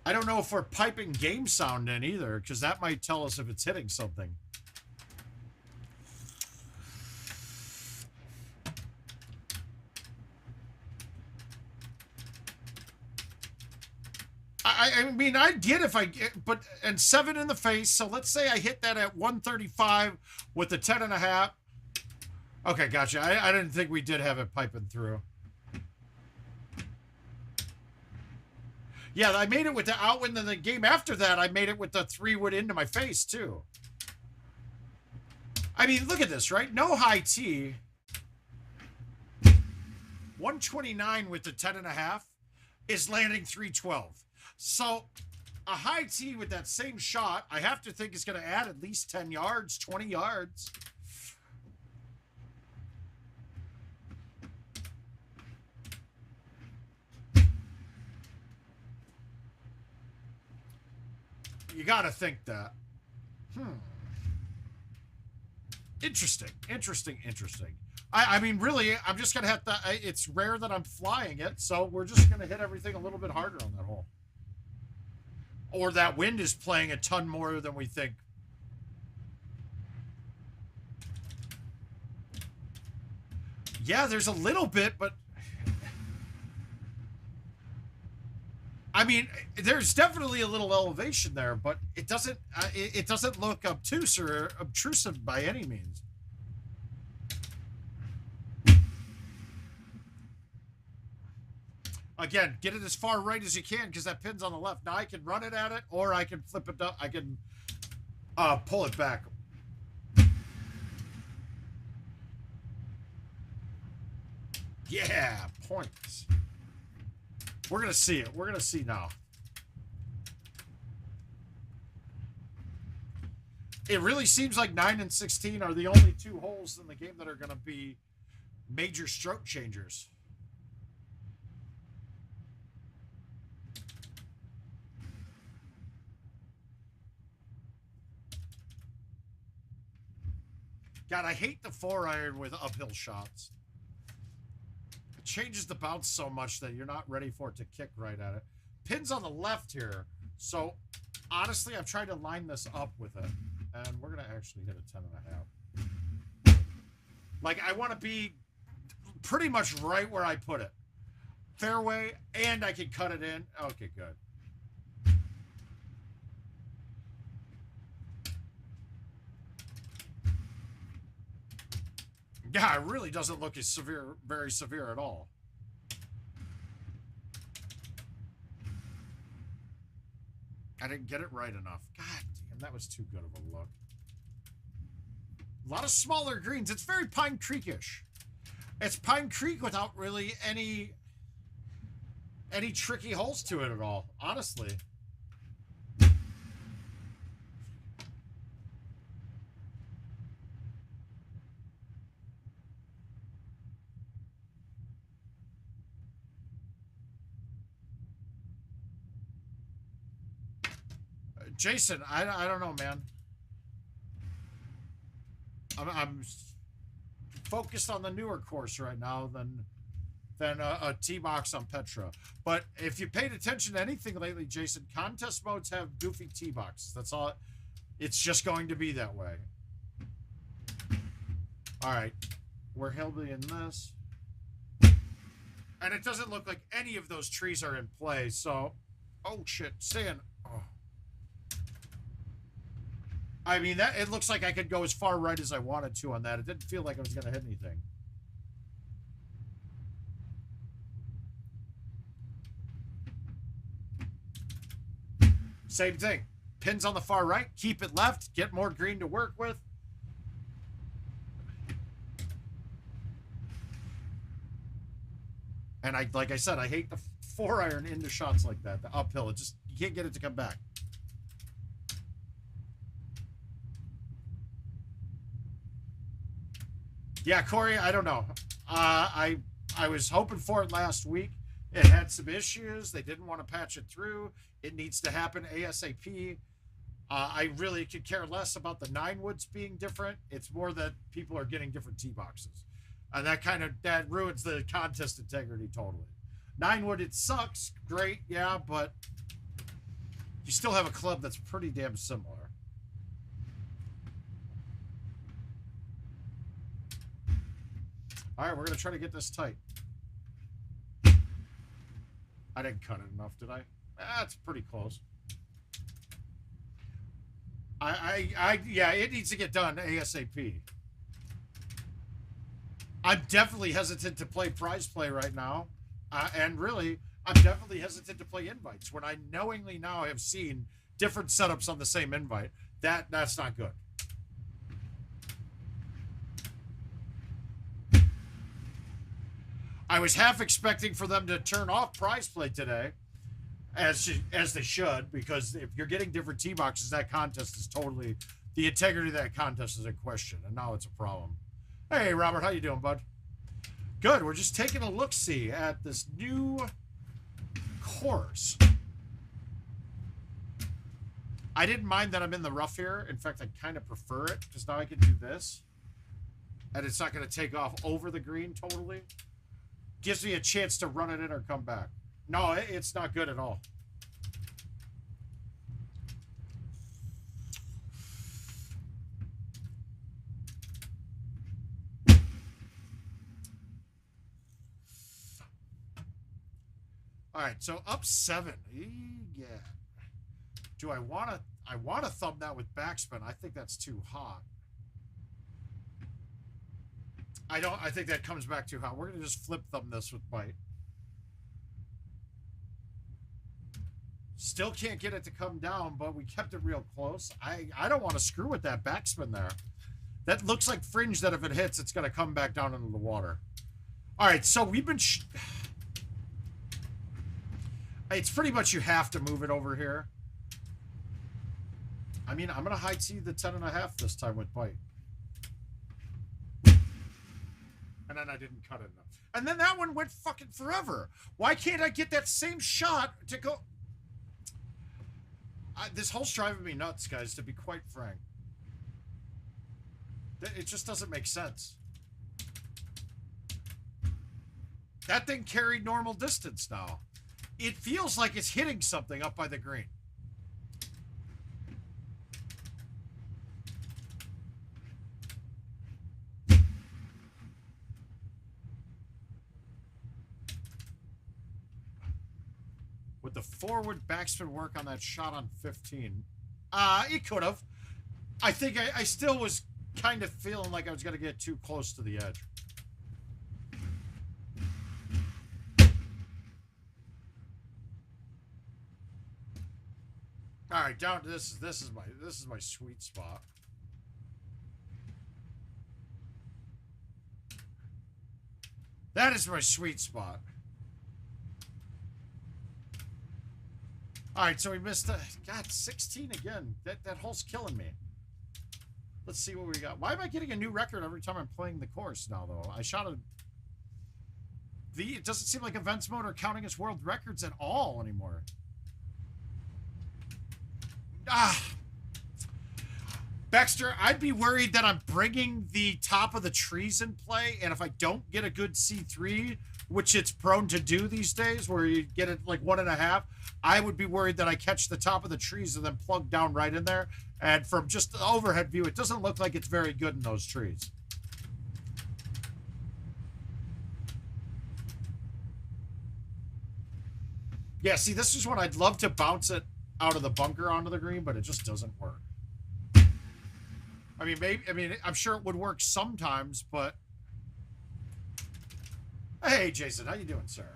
I don't know if we're piping game sound in either, because that might tell us if it's hitting something. I mean, I'd get if I get, but, and 7 in the face. So let's say I hit that at 135 with the 10.5. Okay, gotcha. I didn't think we did have it piping through. Yeah, I made it with the outwind, and the game after that, I made it with the 3-wood into my face, too. I mean, look at this, right? No high T. 129 with the 10.5 is landing 312. So a high T with that same shot, I have to think is going to add at least 10 yards, 20 yards. You got to think that. Interesting. I mean, really, I'm just going to have to, it's rare that I'm flying it, so we're just going to hit everything a little bit harder on that hole. Or that wind is playing a ton more than we think. Yeah, there's a little bit, but I mean, there's definitely a little elevation there, but it doesn't look obtuse or obtrusive by any means. Again, get it as far right as you can because that pin's on the left. Now I can run it at it, or I can flip it up. I can pull it back. Yeah, points. We're going to see it. We're going to see now. It really seems like 9 and 16 are the only 2 holes in the game that are going to be major stroke changers. God, I hate the 4-iron with uphill shots. It changes the bounce so much that you're not ready for it to kick right at it. Pin's on the left here. So, honestly, I've tried to line this up with it. And we're going to actually hit a 10.5. Like, I want to be pretty much right where I put it. Fairway, and I can cut it in. Okay, good. Yeah, it really doesn't look as severe, very severe at all. I didn't get it right enough. God damn, that was too good of a look. A lot of smaller greens. It's very Pine Creek-ish. It's Pine Creek without really any tricky holes to it at all, honestly. Jason, I don't know, man. I'm focused on the newer course right now than a tee box on Petra. But if you paid attention to anything lately, Jason, contest modes have goofy tee boxes. That's all. It's just going to be that way. All right, we're hillbilly in this, and it doesn't look like any of those trees are in play. So, oh shit, Stan. Oh. I mean, that it looks like I could go as far right as I wanted to on that. It didn't feel like I was going to hit anything. Same thing. Pins on the far right. Keep it left. Get more green to work with. And like I said, I hate the 4-iron into shots like that. The uphill. It just, you can't get it to come back. Yeah, Corey, I don't know. I was hoping for it last week. It had some issues. They didn't want to patch it through. It needs to happen ASAP. I really could care less about the 9 woods being different. It's more that people are getting different tee boxes. And that ruins the contest integrity totally. 9 wood, it sucks. Great, yeah, but you still have a club that's pretty damn similar. All right, we're going to try to get this tight. I didn't cut it enough, did I? That's pretty close. Yeah, it needs to get done ASAP. I'm definitely hesitant to play prize play right now. And really, I'm definitely hesitant to play invites when I knowingly now have seen different setups on the same invite. That's not good. I was half expecting for them to turn off prize play today, as they should, because if you're getting different tee boxes, that contest is totally, the integrity of that contest is in question, and now it's a problem. Hey, Robert, how you doing, bud? Good. We're just taking a look-see at this new course. I didn't mind that I'm in the rough here. In fact, I kind of prefer it, because now I can do this, and it's not going to take off over the green totally. Gives me a chance to run it in or come back. No, it's not good at all. All right, so up 7. Yeah. Do I want to thumb that with backspin. I think that's too hot. I think that comes back too hot. We're going to just flip thumb this with bite. Still can't get it to come down, but we kept it real close. I don't want to screw with that backspin there. That looks like fringe that if it hits, it's going to come back down into the water. All right, so we've been... It's pretty much you have to move it over here. I mean, I'm going to high tee the 10.5 this time with bite. And then I didn't cut it enough. And then that one went fucking forever. Why can't I get that same shot to go... this hole's driving me nuts, guys, to be quite frank. It just doesn't make sense. That thing carried normal distance now. It feels like it's hitting something up by the green. Would the forward backspin work on that shot on 15? It could have. I think I still was kind of feeling like I was going to get too close to the edge. All right, down to this is my sweet spot. That is my sweet spot. All right, so we missed God, 16 again. That hole's killing me. Let's see what we got. Why am I getting a new record every time I'm playing the course now, though? I shot a it doesn't seem like events mode are counting as world records at all anymore. Baxter, I'd be worried that I'm bringing the top of the trees in play, and if I don't get a good C3, which it's prone to do these days, where you get it like 1.5, I would be worried that I catch the top of the trees and then plug down right in there. And from just the overhead view, it doesn't look like it's very good in those trees. Yeah, see, this is when I'd love to bounce it out of the bunker onto the green, but it just doesn't work. I mean, maybe, I'm sure it would work sometimes, but... Hey, Jason, how you doing, sir?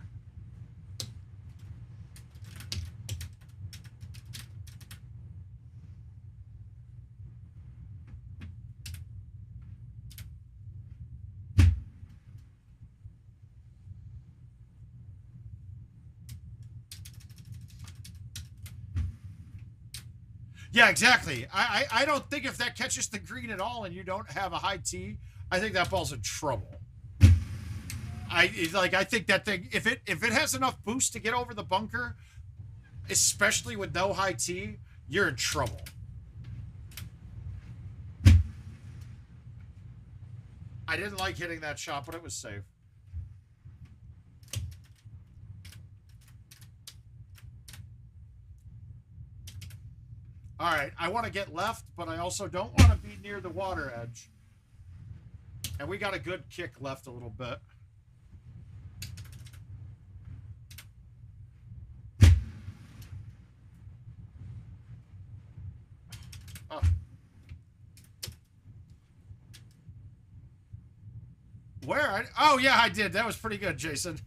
Yeah, exactly. I don't think if that catches the green at all and you don't have a high tee, I think that ball's in trouble. I think that thing, if it has enough boost to get over the bunker, especially with no high tee, you're in trouble. I didn't like hitting that shot, but it was safe. All right, I want to get left, but I also don't want to be near the water edge. And we got a good kick left a little bit. Oh. Where? Oh, yeah, I did. That was pretty good, Jason.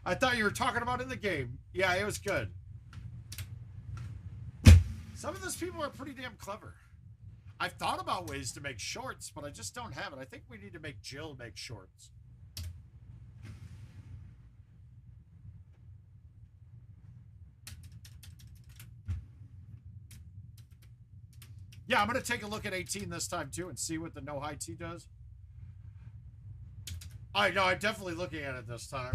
I thought you were talking about in the game. Yeah, it was good. Some of those people are pretty damn clever. I've thought about ways to make shorts, but I just don't have it. I think we need to make Jill make shorts. Yeah, I'm going to take a look at 18 this time, too, and see what the no high tee does. I know, I'm definitely looking at it this time.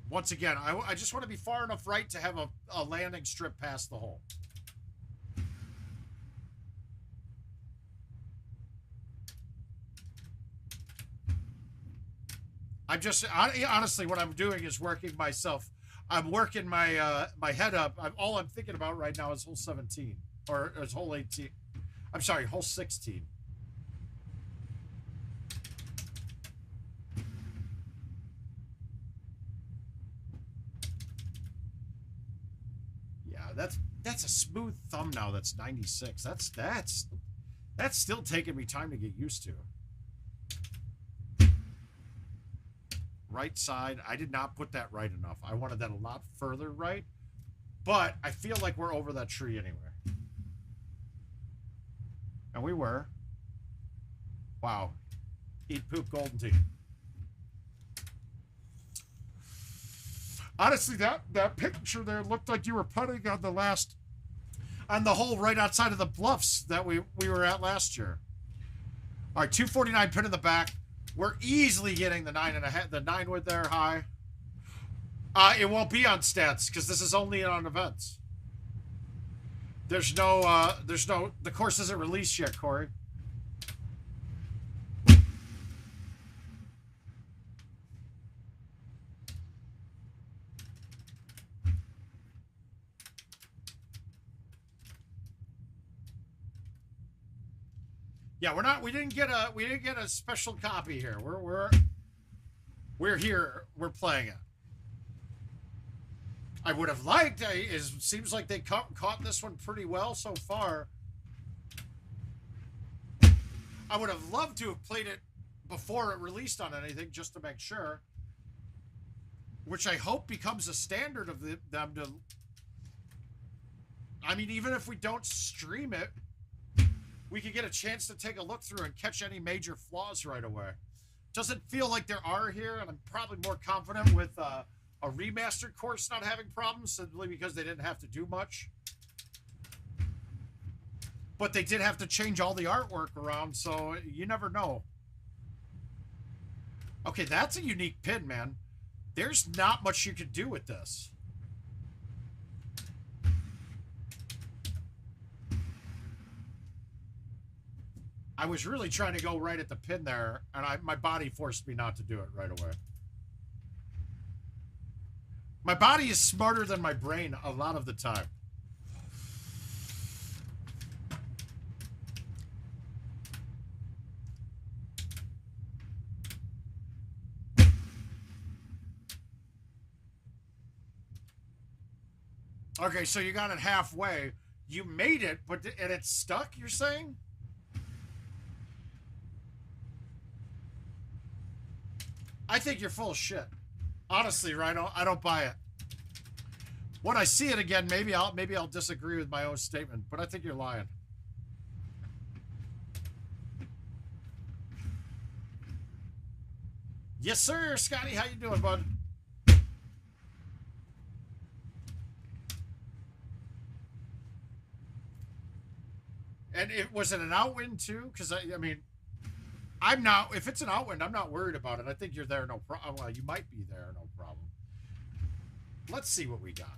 Once again, I just want to be far enough right to have a landing strip past the hole. Honestly, what I'm doing is working myself. I'm working my my head up. All I'm thinking about right now is hole 17, or is hole 18. I'm sorry, hole 16. That's a smooth thumb now. That's 96. That's still taking me time to get used to. Right side. I did not put that right enough. I wanted that a lot further right, but I feel like we're over that tree anyway. And we were. Wow. Eat poop golden tee. Honestly, that picture there looked like you were putting on the hole right outside of the bluffs that we were at last year. All right, 249 pin in the back. We're easily getting the 9.5, the 9 wood there high. It won't be on stats because this is only on events. The course isn't released yet, Corey. Yeah, we didn't get a special copy here. We're here. We're playing it. I would have liked. It seems like they caught this one pretty well so far. I would have loved to have played it before it released on anything, just to make sure. Which I hope becomes a standard of them to... I mean, even if we don't stream it, we could get a chance to take a look through and catch any major flaws right away. Doesn't feel like there are here, and I'm probably more confident with a remastered course not having problems, simply because they didn't have to do much. But they did have to change all the artwork around, so you never know. Okay, that's a unique pin, man. There's not much you could do with this. I was really trying to go right at the pin there, and my body forced me not to do it right away. My body is smarter than my brain a lot of the time. Okay, so you got it halfway. You made it, and it's stuck, you're saying? I think you're full of shit. Honestly, Rhino, I don't buy it. When I see it again, maybe I'll disagree with my own statement, but I think you're lying. Yes, sir, Scotty. How you doing, bud? And was it an outwind too? Because I mean, I'm not. If it's an outwind, I'm not worried about it. I think you're there, no problem. Well, you might be there, no problem. Let's see what we got.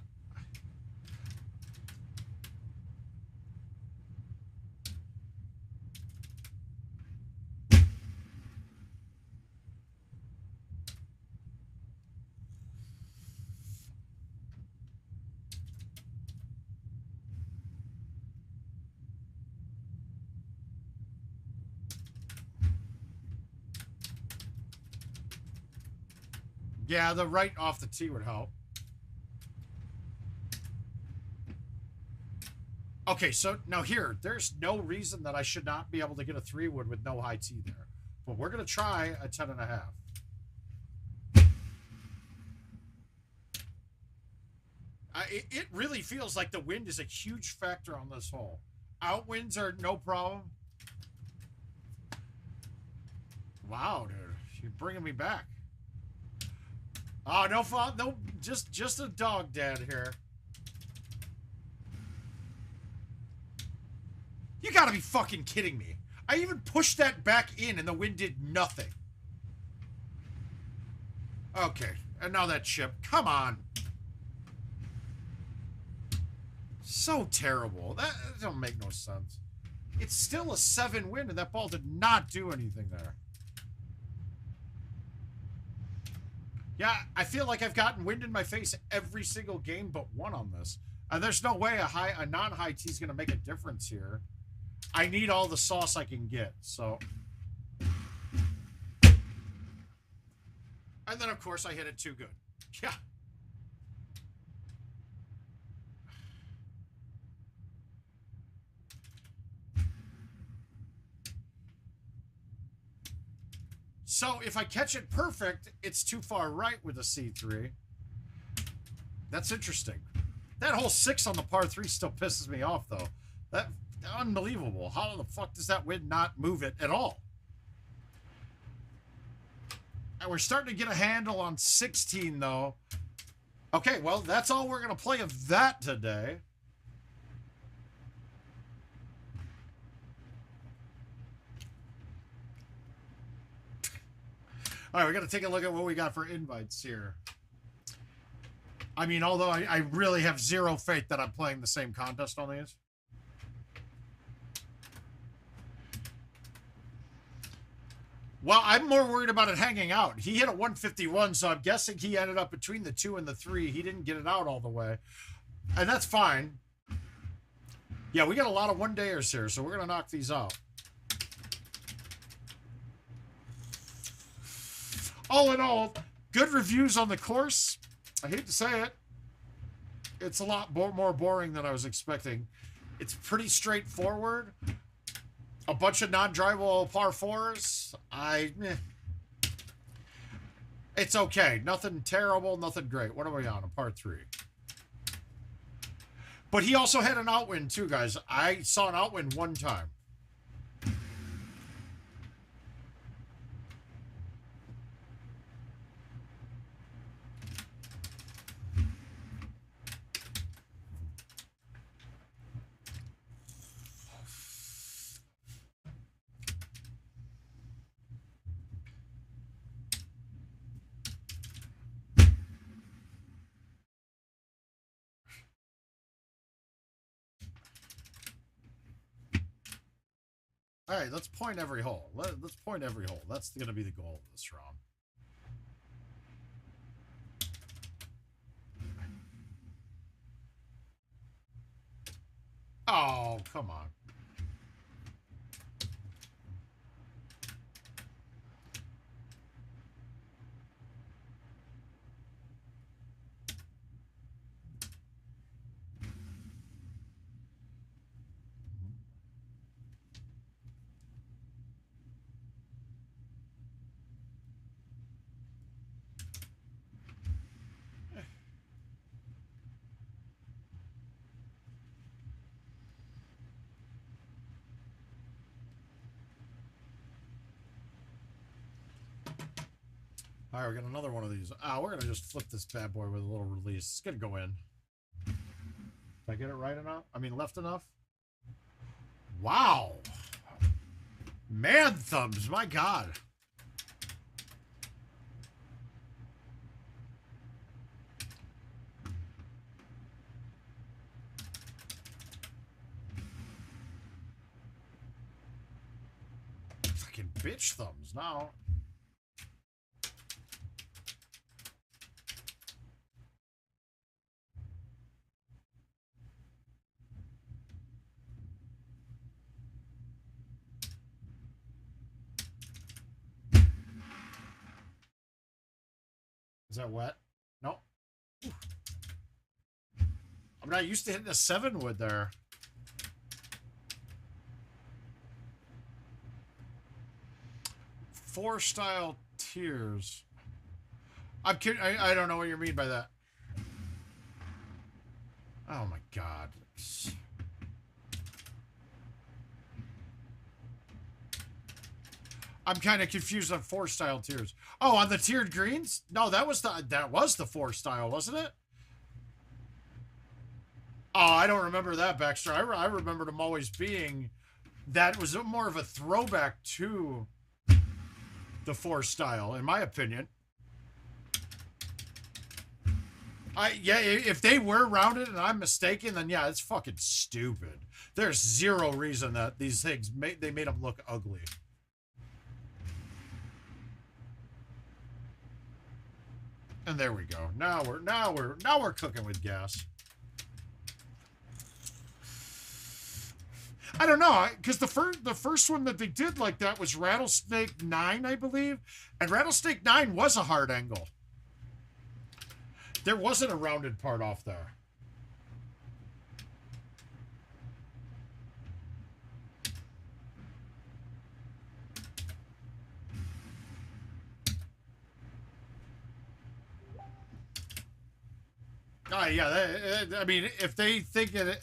Yeah, the right off the tee would help. Okay, so now here, there's no reason that I should not be able to get a 3-wood with no high tee there. But we're going to try a 10.5. It really feels like the wind is a huge factor on this hole. Outwinds are no problem. Wow, dude. You're bringing me back. Oh, no fault. No, just a dog dad here. You gotta be fucking kidding me. I even pushed that back in and the wind did nothing. Okay, and now that chip. Come on. So terrible. That don't make no sense. It's still a 7 wind and that ball did not do anything there. Yeah, I feel like I've gotten wind in my face every single game but one on this. And there's no way a non-high tee is going to make a difference here. I need all the sauce I can get, so. And then, of course, I hit it too good. Yeah. So if I catch it perfect, it's too far right with a C3. That's interesting. That whole 6 on the par 3 still pisses me off, though. That unbelievable. How the fuck does that wind not move it at all? And we're starting to get a handle on 16, though. Okay, well, that's all we're going to play of that today. All right, we're going to take a look at what we got for invites here. I mean, although I really have zero faith that I'm playing the same contest on these. Well, I'm more worried about it hanging out. He hit a 151, so I'm guessing he ended up between the 2 and the 3. He didn't get it out all the way. And that's fine. Yeah, we got a lot of one-dayers here, so we're going to knock these out. All in all, good reviews on the course. I hate to say it. It's a lot more boring than I was expecting. It's pretty straightforward. A bunch of non-drivable par 4s. It's okay. Nothing terrible, nothing great. What are we on? A par 3. But he also had an outwind too, guys. I saw an outwind one time. All right, let's point every hole. Let's point every hole. That's going to be the goal of this round. Oh, come on. All right, we got another one of these. We're going to just flip this bad boy with a little release. It's going to go in. Did I get it right enough? I mean, left enough? Wow. Man thumbs, my God. Fucking bitch thumbs now. Is that wet? No. Nope. I'm not used to hitting a 7 wood there. Four style tiers. I'm kidding. I don't know what you mean by that. Oh my God. I'm kind of confused on 4 style tiers. Oh, on the tiered greens? No, that was the 4 style, wasn't it? Oh, I don't remember that, Baxter. I remembered them always being, that was more of a throwback to the 4 style, in my opinion. Yeah, if they were rounded and I'm mistaken, then yeah, it's fucking stupid. There's zero reason that these things they made them look ugly. And there we go. Now we're cooking with gas. I don't know, because the first one that they did like that was Rattlesnake 9, I believe, and Rattlesnake 9 was a hard angle. There wasn't a rounded part off there. Yeah, I mean, if they think it,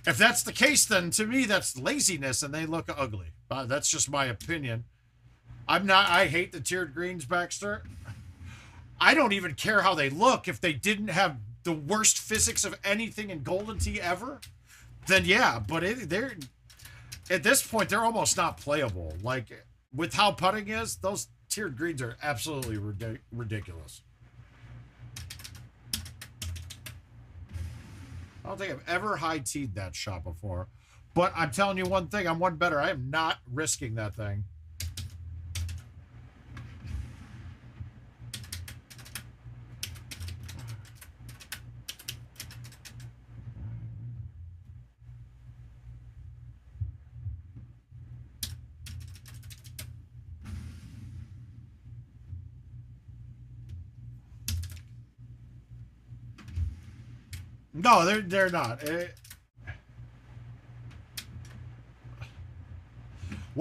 if that's the case, then to me that's laziness, and they look ugly. That's just my opinion. I hate the tiered greens, Baxter. I don't even care how they look. If they didn't have the worst physics of anything in Golden Tee ever, then yeah. But they're at this point they're almost not playable. Like with how putting is, those tiered greens are absolutely ridiculous. I don't think I've ever high-teed that shot before. But I'm telling you one thing, I'm one better. I am not risking that thing. No, they're not.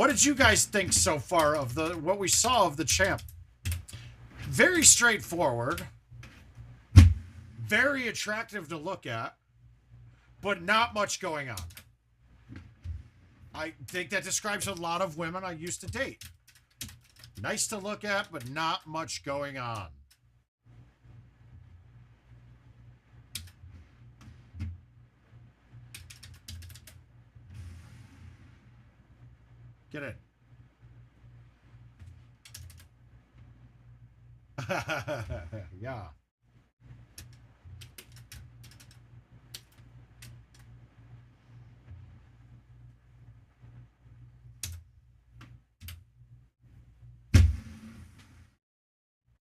What did you guys think so far of what we saw of the champ? Very straightforward. Very attractive to look at, but not much going on. I think that describes a lot of women I used to date. Nice to look at, but not much going on. Get in. Yeah.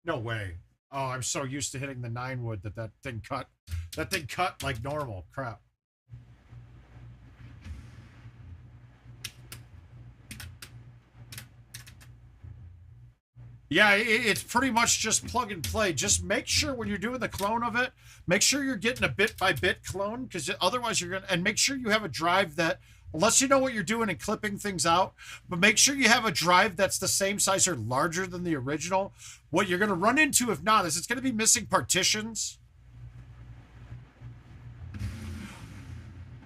No way. Oh, I'm so used to hitting the 9 wood that thing cut. That thing cut like normal. Crap. Yeah, it's pretty much just plug and play. Just make sure when you're doing the clone of it, make sure you're getting a bit by bit clone, because otherwise you're gonna, and make sure you have a drive that, unless you know what you're doing and clipping things out, but make sure you have a drive that's the same size or larger than the original. What you're gonna run into, if not, is it's gonna be missing partitions.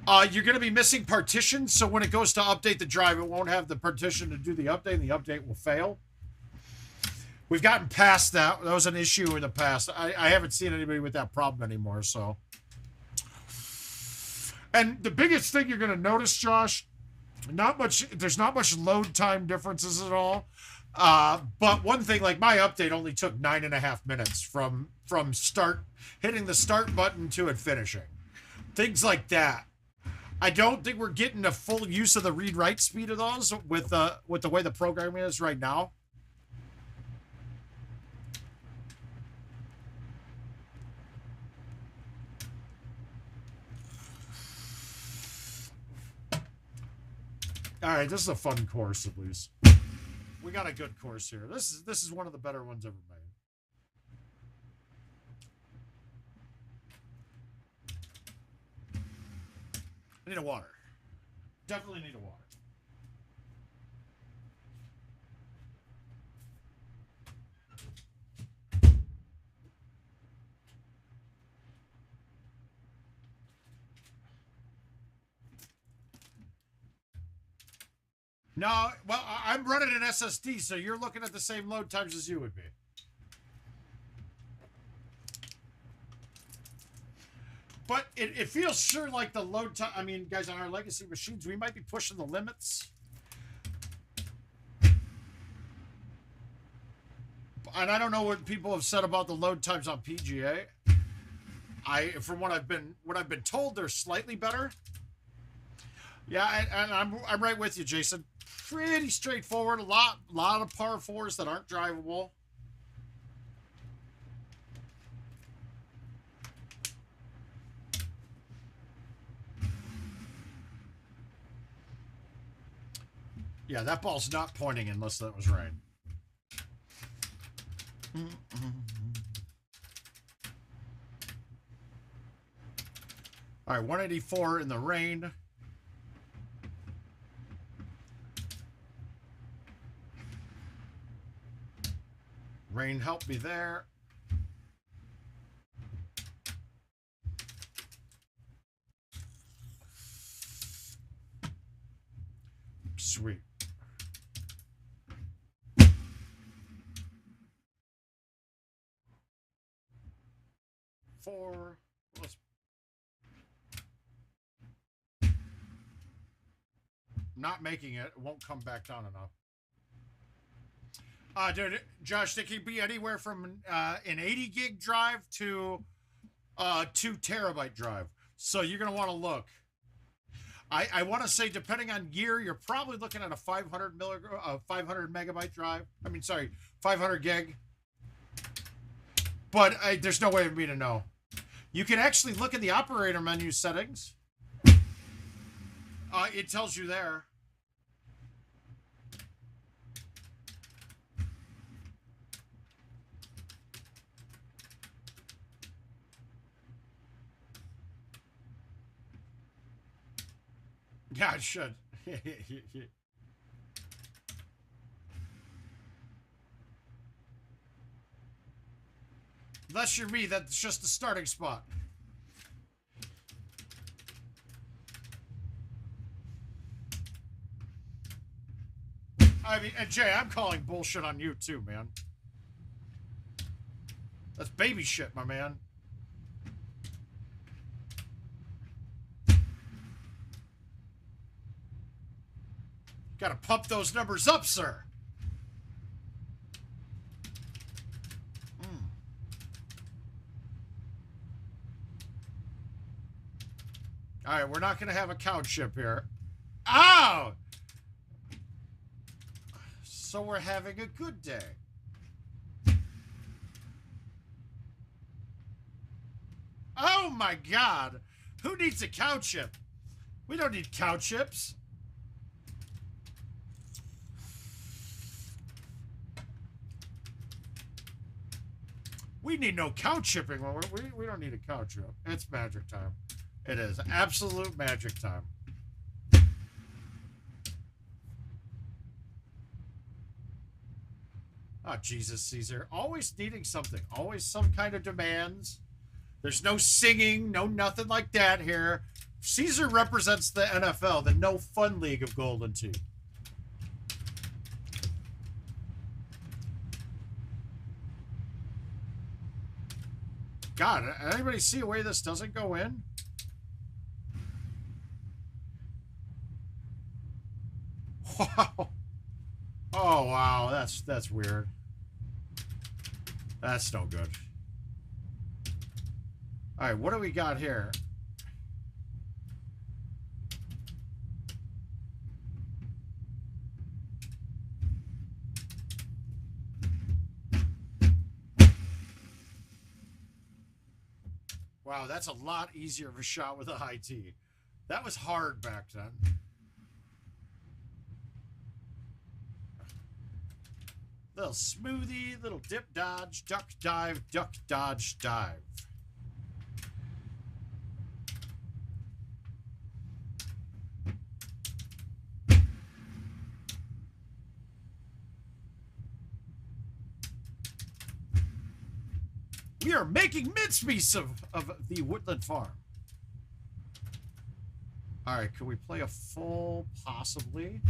You're going to be missing partitions, so when it goes to update the drive, it won't have the partition to do the update, and the update will fail. We've gotten past that. That was an issue in the past. I haven't seen anybody with that problem anymore, so. And the biggest thing you're going to notice, Josh, there's not much load time differences at all. But one thing, like my update only took 9.5 minutes from hitting the start button to it finishing. Things like that. I don't think we're getting a full use of the read-write speed of those with the way the program is right now. All right, this is a fun course at least. We got a good course here. This is one of the better ones ever made. I need a water. Definitely need a water. No, well, I'm running an SSD, so you're looking at the same load times as you would be. But it feels sure like the load time. I mean, guys, on our legacy machines, we might be pushing the limits. And I don't know what people have said about the load times on PGA. From what I've been told, they're slightly better. Yeah, and I'm right with you, Jason. Pretty straightforward. A lot of par 4s that aren't drivable. Yeah, that ball's not pointing unless that was rain. All right, 184 in the rain. Rain helped me there. Sweet. Four. Not making it. It won't come back down enough. Dude, Josh, they can be anywhere from an 80 gig drive to 2 terabyte drive. So you're going to want to look. I want to say, depending on gear, you're probably looking at a 500 megabyte drive. I mean, sorry, 500 gig. But there's no way for me to know. You can actually look at the operator menu settings. It tells you there. Yeah, it should. Unless you're me, that's just the starting spot. I mean, and Jay, I'm calling bullshit on you too, man. That's baby shit, my man. Gotta pump those numbers up, sir. All right, we're not going to have a couch ship here. Ow! So we're having a good day. Oh my God! Who needs a couch ship? We don't need couch ships. We need no couch shipping. We don't need a couch ship. It's magic time. It is absolute magic time. Oh, Jesus, Caesar. Always needing something. Always some kind of demands. There's no singing, no nothing like that here. Caesar represents the NFL, the no fun league of Golden Tee. God, anybody see a way this doesn't go in? Wow. Oh, wow. That's weird. That's no good. All right, what do we got here? Wow, that's a lot easier of a shot with a high tee. That was hard back then. Little smoothie, little dip dodge, duck dive, duck dodge, dive. We are making mincemeat of the woodland farm. All right, can we play a full, possibly?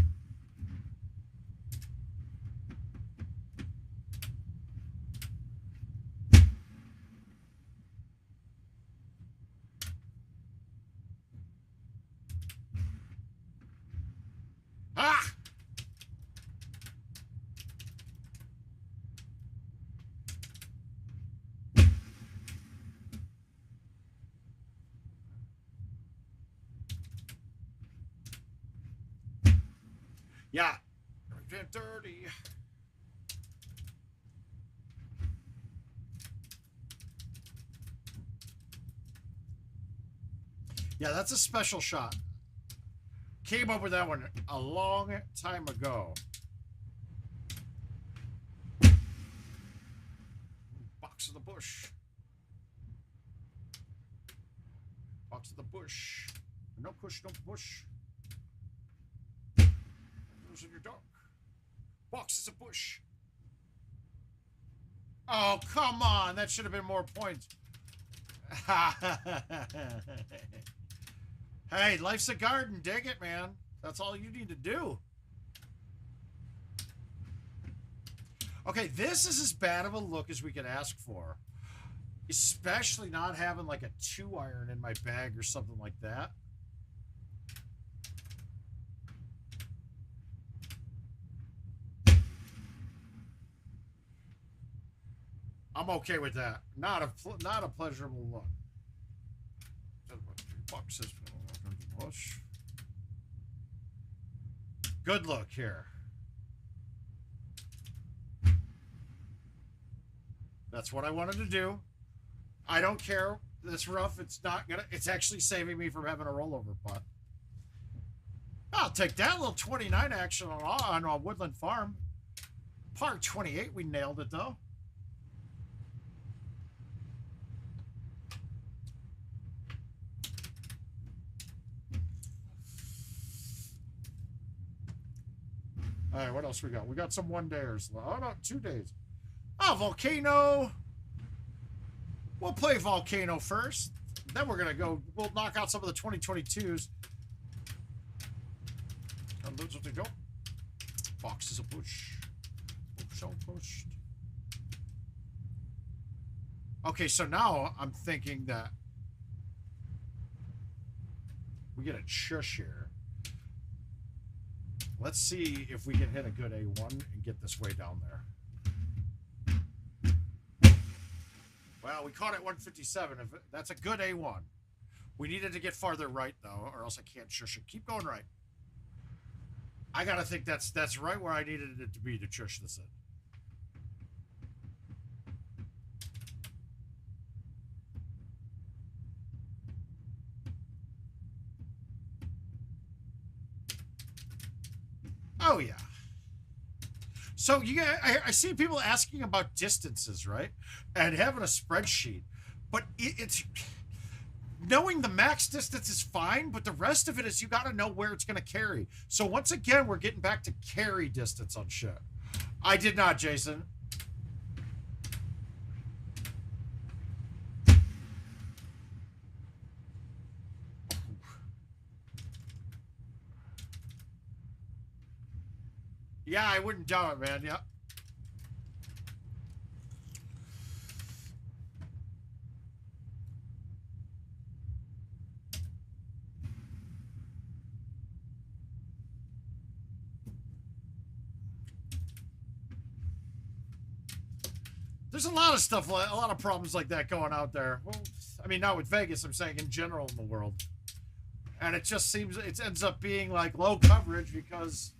Ah! Yeah. Dirty. Yeah, that's a special shot. Came up with that one a long time ago. Box of the bush. Box of the bush. No push, no push. Those in your dog. Box is a bush. Oh, come on. That should have been more points. Hey, life's a garden. Dig it, man. That's all you need to do. Okay, this is as bad of a look as we could ask for. Especially not having like a 2-iron in my bag or something like that. I'm okay with that. Not a pleasurable look. Good look here. That's what I wanted to do. I don't care. It's rough. It's not gonna. It's actually saving me from having a rollover putt. I'll take that little 29 action on a woodland farm. Par 28. We nailed it though. All right, what else we got? We got some 1-dayers. Oh, no, 2 days. Oh, volcano. We'll play Volcano first. Then we're going to go, we'll knock out some of the 2022s. And those are to go. Box is a push. Push on push. Okay, so now I'm thinking that we get a shush here. Let's see if we can hit a good A1 and get this way down there. Well, we caught it 157. That's a good A1. We needed to get farther right, though, or else I can't shush it. Keep going right. I got to think that's right where I needed it to be to shush this in. Oh, yeah. So you guys, I see people asking about distances, right? And having a spreadsheet. But it's... Knowing the max distance is fine, but the rest of it is you got to know where it's going to carry. So once again, we're getting back to carry distance on shit. I did not, Jason. Yeah, I wouldn't doubt it, man. Yeah. There's a lot of stuff, a lot of problems like that going out there. Well, I mean, not with Vegas, I'm saying in general in the world. And it just seems, it ends up being like low coverage because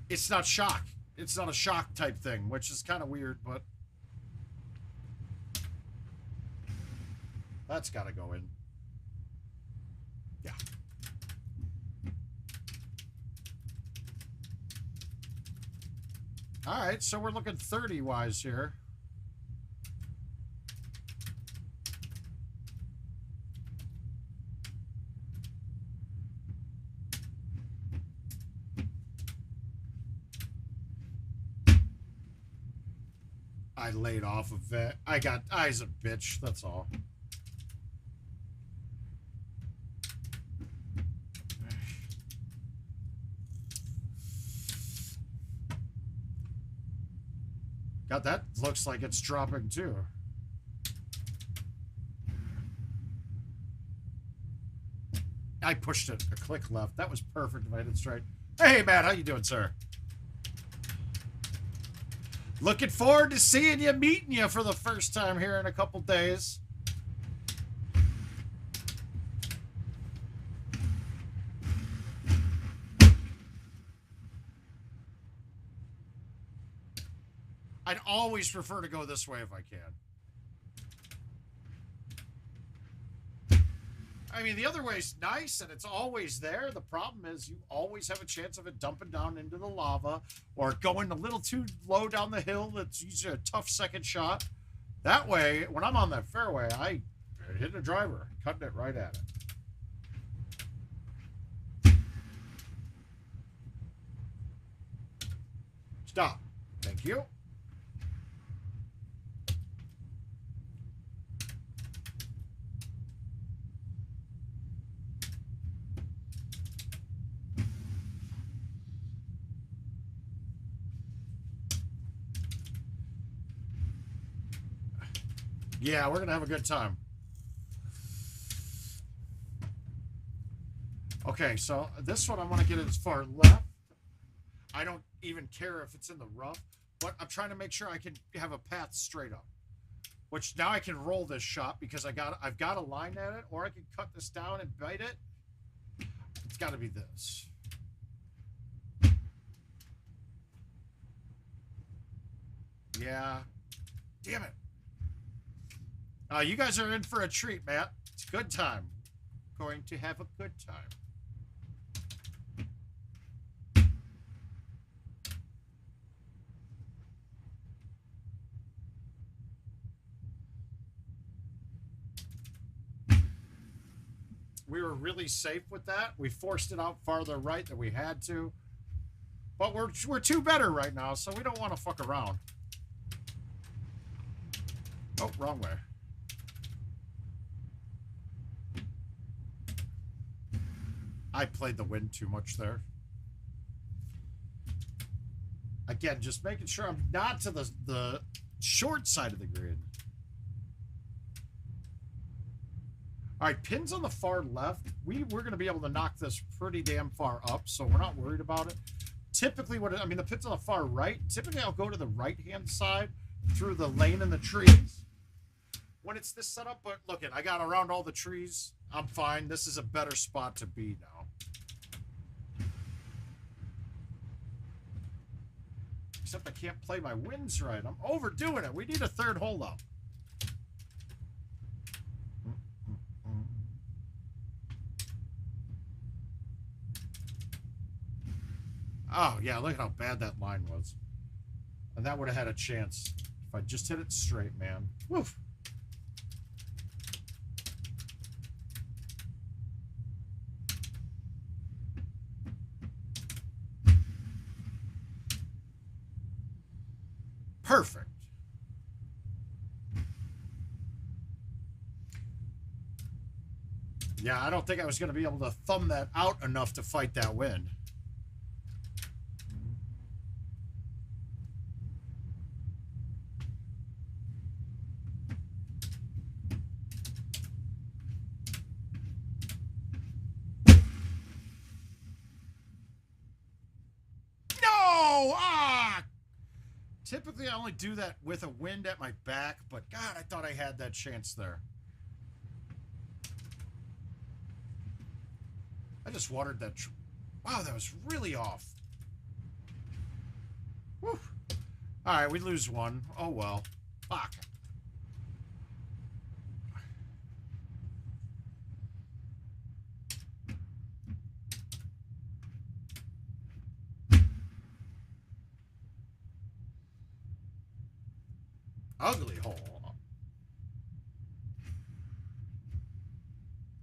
it's not shock. It's not a shock type thing, which is kind of weird, but that's got to go in. Yeah. All right, so we're looking 30-wise here. I laid off of it. I's a bitch, that's all. God, that looks like it's dropping too. I pushed it a click left. That was perfect if I hit it straight. Hey, Matt, how you doing, sir? Looking forward to seeing you, meeting you for the first time here in a couple days. I'd always prefer to go this way if I can. I mean, the other way's nice, and it's always there. The problem is you always have a chance of it dumping down into the lava or going a little too low down the hill. That's usually a tough second shot. That way, when I'm on that fairway, I hit the driver, cutting it right at it. Stop. Thank you. Yeah, we're going to have a good time. Okay, so this one I want to get as far left. I don't even care if it's in the rough, but I'm trying to make sure I can have a path straight up. Which now I can roll this shot because I've got a line at it, or I can cut this down and bite it. It's got to be this. Yeah. Damn it. You guys are in for a treat, Matt. It's a good time. Going to have a good time. We were really safe with that. We forced it out farther right than we had to. But we're two better right now, so we don't want to fuck around. Oh, wrong way. I played the wind too much there. Again, just making sure I'm not to the short side of the grid. All right, pins on the far left. We're going to be able to knock this pretty damn far up, so we're not worried about it. Typically, the pins on the far right, typically I'll go to the right-hand side through the lane in the trees when it's this setup. But look, I got around all the trees. I'm fine. This is a better spot to be now. Except I can't play my winds right. I'm overdoing it. We need a third hole up. Oh, yeah, look at how bad that line was. And that would have had a chance if I just hit it straight, man. Woof. Perfect. Yeah, I don't think I was going to be able to thumb that out enough to fight that wind. Typically, I only do that with a wind at my back, but God, I thought I had that chance there. I just watered that. Wow, that was really off. Whew. All right, we lose one. Oh, well. Fuck. Ugly hole.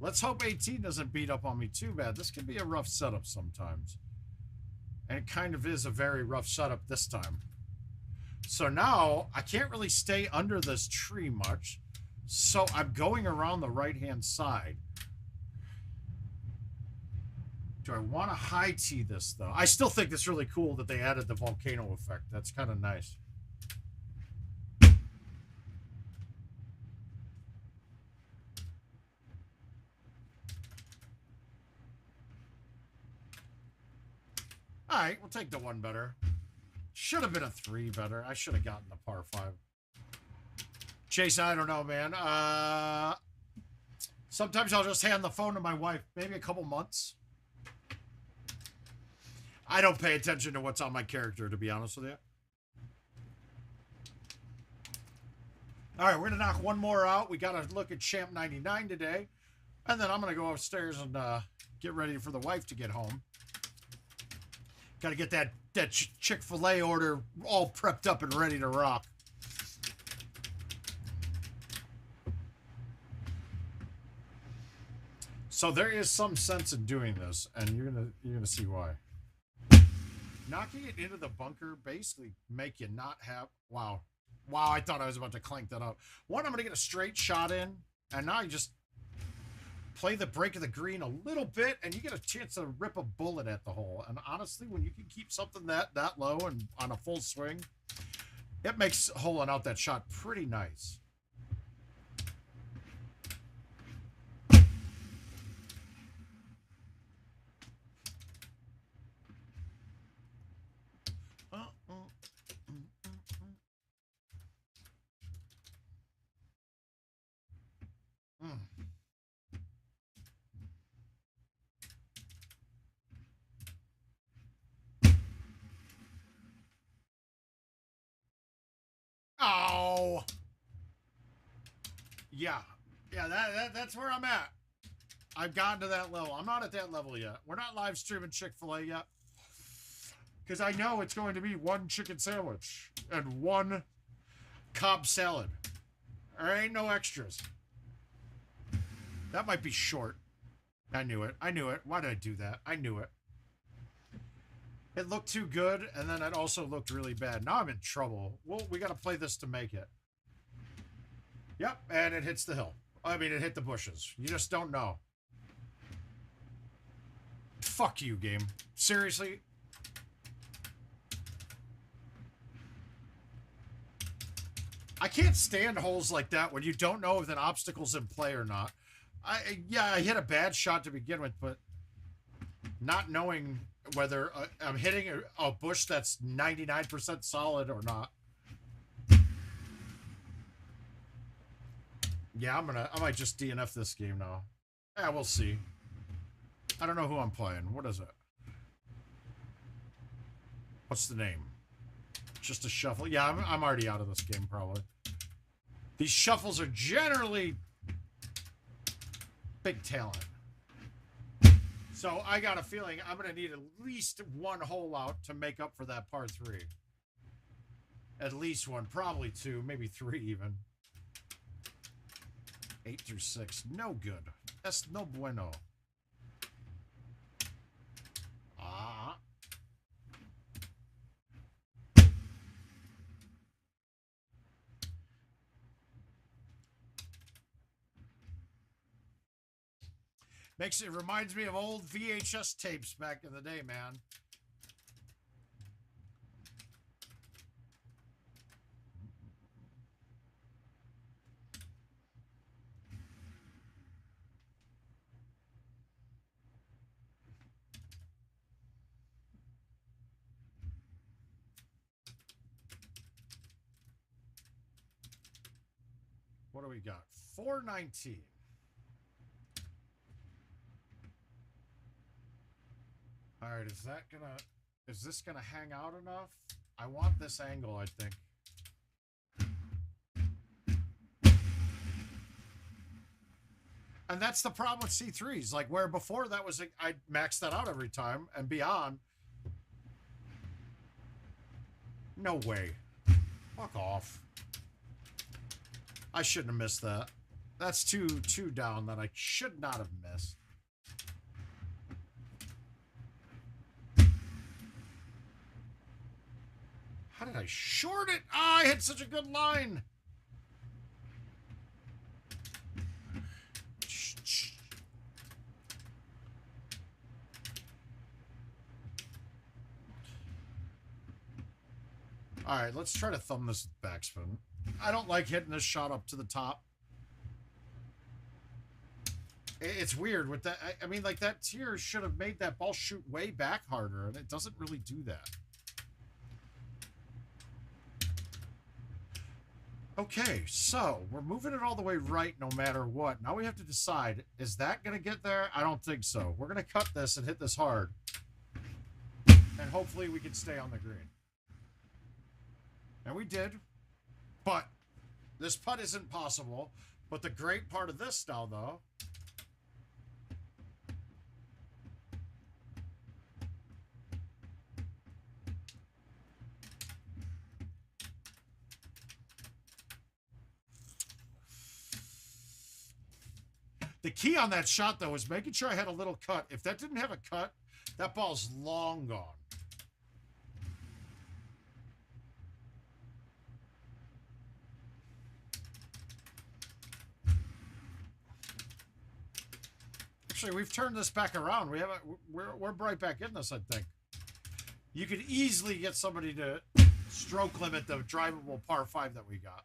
Let's hope 18 doesn't beat up on me too bad. This can be a rough setup sometimes. And it kind of is a very rough setup this time. So now I can't really stay under this tree much. So I'm going around the right-hand side. Do I want to high tee this though? I still think it's really cool that they added the volcano effect. That's kind of nice. All right, we'll take the one better. Should have been a 3 better. I should have gotten the par 5. Chase, I don't know, man. Sometimes I'll just hand the phone to my wife. Maybe a couple months. I don't pay attention to what's on my character, to be honest with you. All right, we're going to knock one more out. We got to look at Champ 99 today. And then I'm going to go upstairs and get ready for the wife to get home. Got to get that Chick-fil-A order all prepped up and ready to rock. So there is some sense in doing this, and you're gonna see why. Knocking it into the bunker basically make you not have wow. I thought I was about to clank that up. One, I'm gonna get a straight shot in, and now you just play the break of the green a little bit, and you get a chance to rip a bullet at the hole. And honestly, when you can keep something that low and on a full swing, it makes holing out that shot pretty nice. Oh, yeah, that's where I'm at. I've gotten to that level. I'm not at that level yet. We're not live streaming Chick-fil-A yet, because I know it's going to be one chicken sandwich and one Cobb salad. There ain't no extras. That might be short. I knew it. Why did I do that? I knew it. It looked too good, and then it also looked really bad. Now I'm in trouble. Well, we got to play this to make it. Yep, and it hits the hill. I mean, it hit the bushes. You just don't know. Fuck you, game. Seriously? I can't stand holes like that when you don't know if an obstacle's in play or not. Yeah, I hit a bad shot to begin with, but not knowing whether I'm hitting a bush that's 99% solid or not. Yeah, I might just DNF this game now. Yeah, we'll see. I don't know who I'm playing. What is it? What's the name? Just a shuffle. Yeah, I'm already out of this game, probably. These shuffles are generally big talent. So I got a feeling I'm going to need at least one hole out to make up for that par 3. At least one, probably 2, maybe 3 even. 8 through 6, no good. That's no bueno. Ah. It reminds me of old VHS tapes back in the day, man. What do we got? 419. All right, is this gonna hang out enough? I want this angle, I think. And that's the problem with C3s. Like, where before that was, I maxed that out every time and beyond. No way. Fuck off. I shouldn't have missed that. That's two down that I should not have missed. How did I short it? Ah, I hit such a good line. All right, let's try to thumb this backspin. I don't like hitting this shot up to the top. It's weird with that. I mean, like, that tier should have made that ball shoot way back harder, and it doesn't really do that. Okay, so we're moving it all the way right no matter what. Now we have to decide, is that going to get there? I don't think so. We're going to cut this and hit this hard. And hopefully we can stay on the green. And we did. But this putt isn't possible. But the great part of this now, though, the key on that shot, though, is making sure I had a little cut. If that didn't have a cut, that ball's long gone. Actually, we've turned this back around. We're right back in this, I think. You could easily get somebody to stroke limit the drivable par 5 that we got.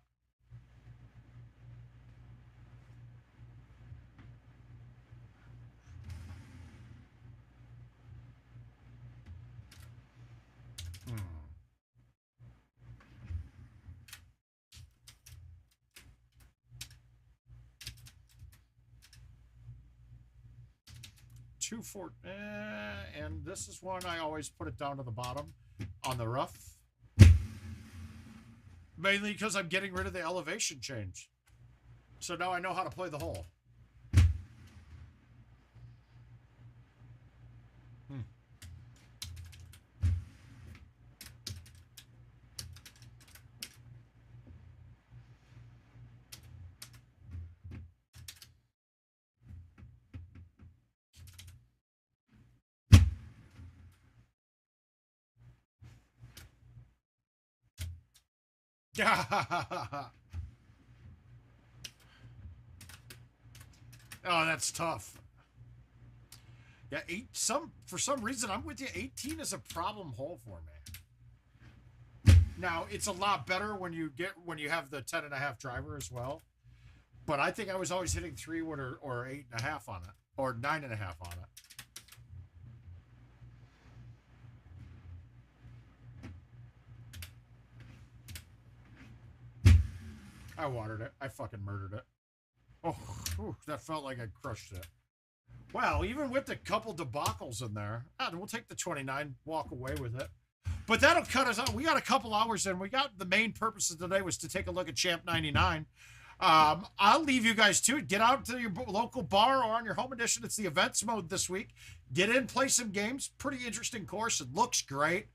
And this is one I always put it down to the bottom on the rough. Mainly because I'm getting rid of the elevation change. So now I know how to play the hole. Oh, that's tough. Yeah, for some reason, I'm with you. 18 is a problem hole for me. Now, it's a lot better when you have the 10.5 driver as well. But I think I was always hitting 3-wood or 8.5 on it, or 9.5 on it. I watered it. I fucking murdered it. Oh, whew, that felt like I crushed it. Well, even with the couple debacles in there, we'll take the 29, walk away with it. But that'll cut us out. We got a couple hours in. We got the main purpose of today was to take a look at Champ 99. I'll leave you guys to it. Get out to your local bar or on your home edition. It's the events mode this week. Get in, play some games. Pretty interesting course. It looks great.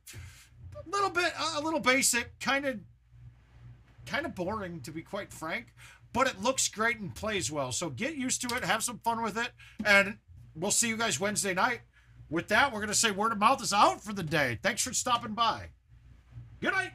A little basic, kind of boring, to be quite frank. But it looks great and plays well. So get used to it. Have some fun with it. And we'll see you guys Wednesday night. With that, we're going to say word of mouth is out for the day. Thanks for stopping by. Good night.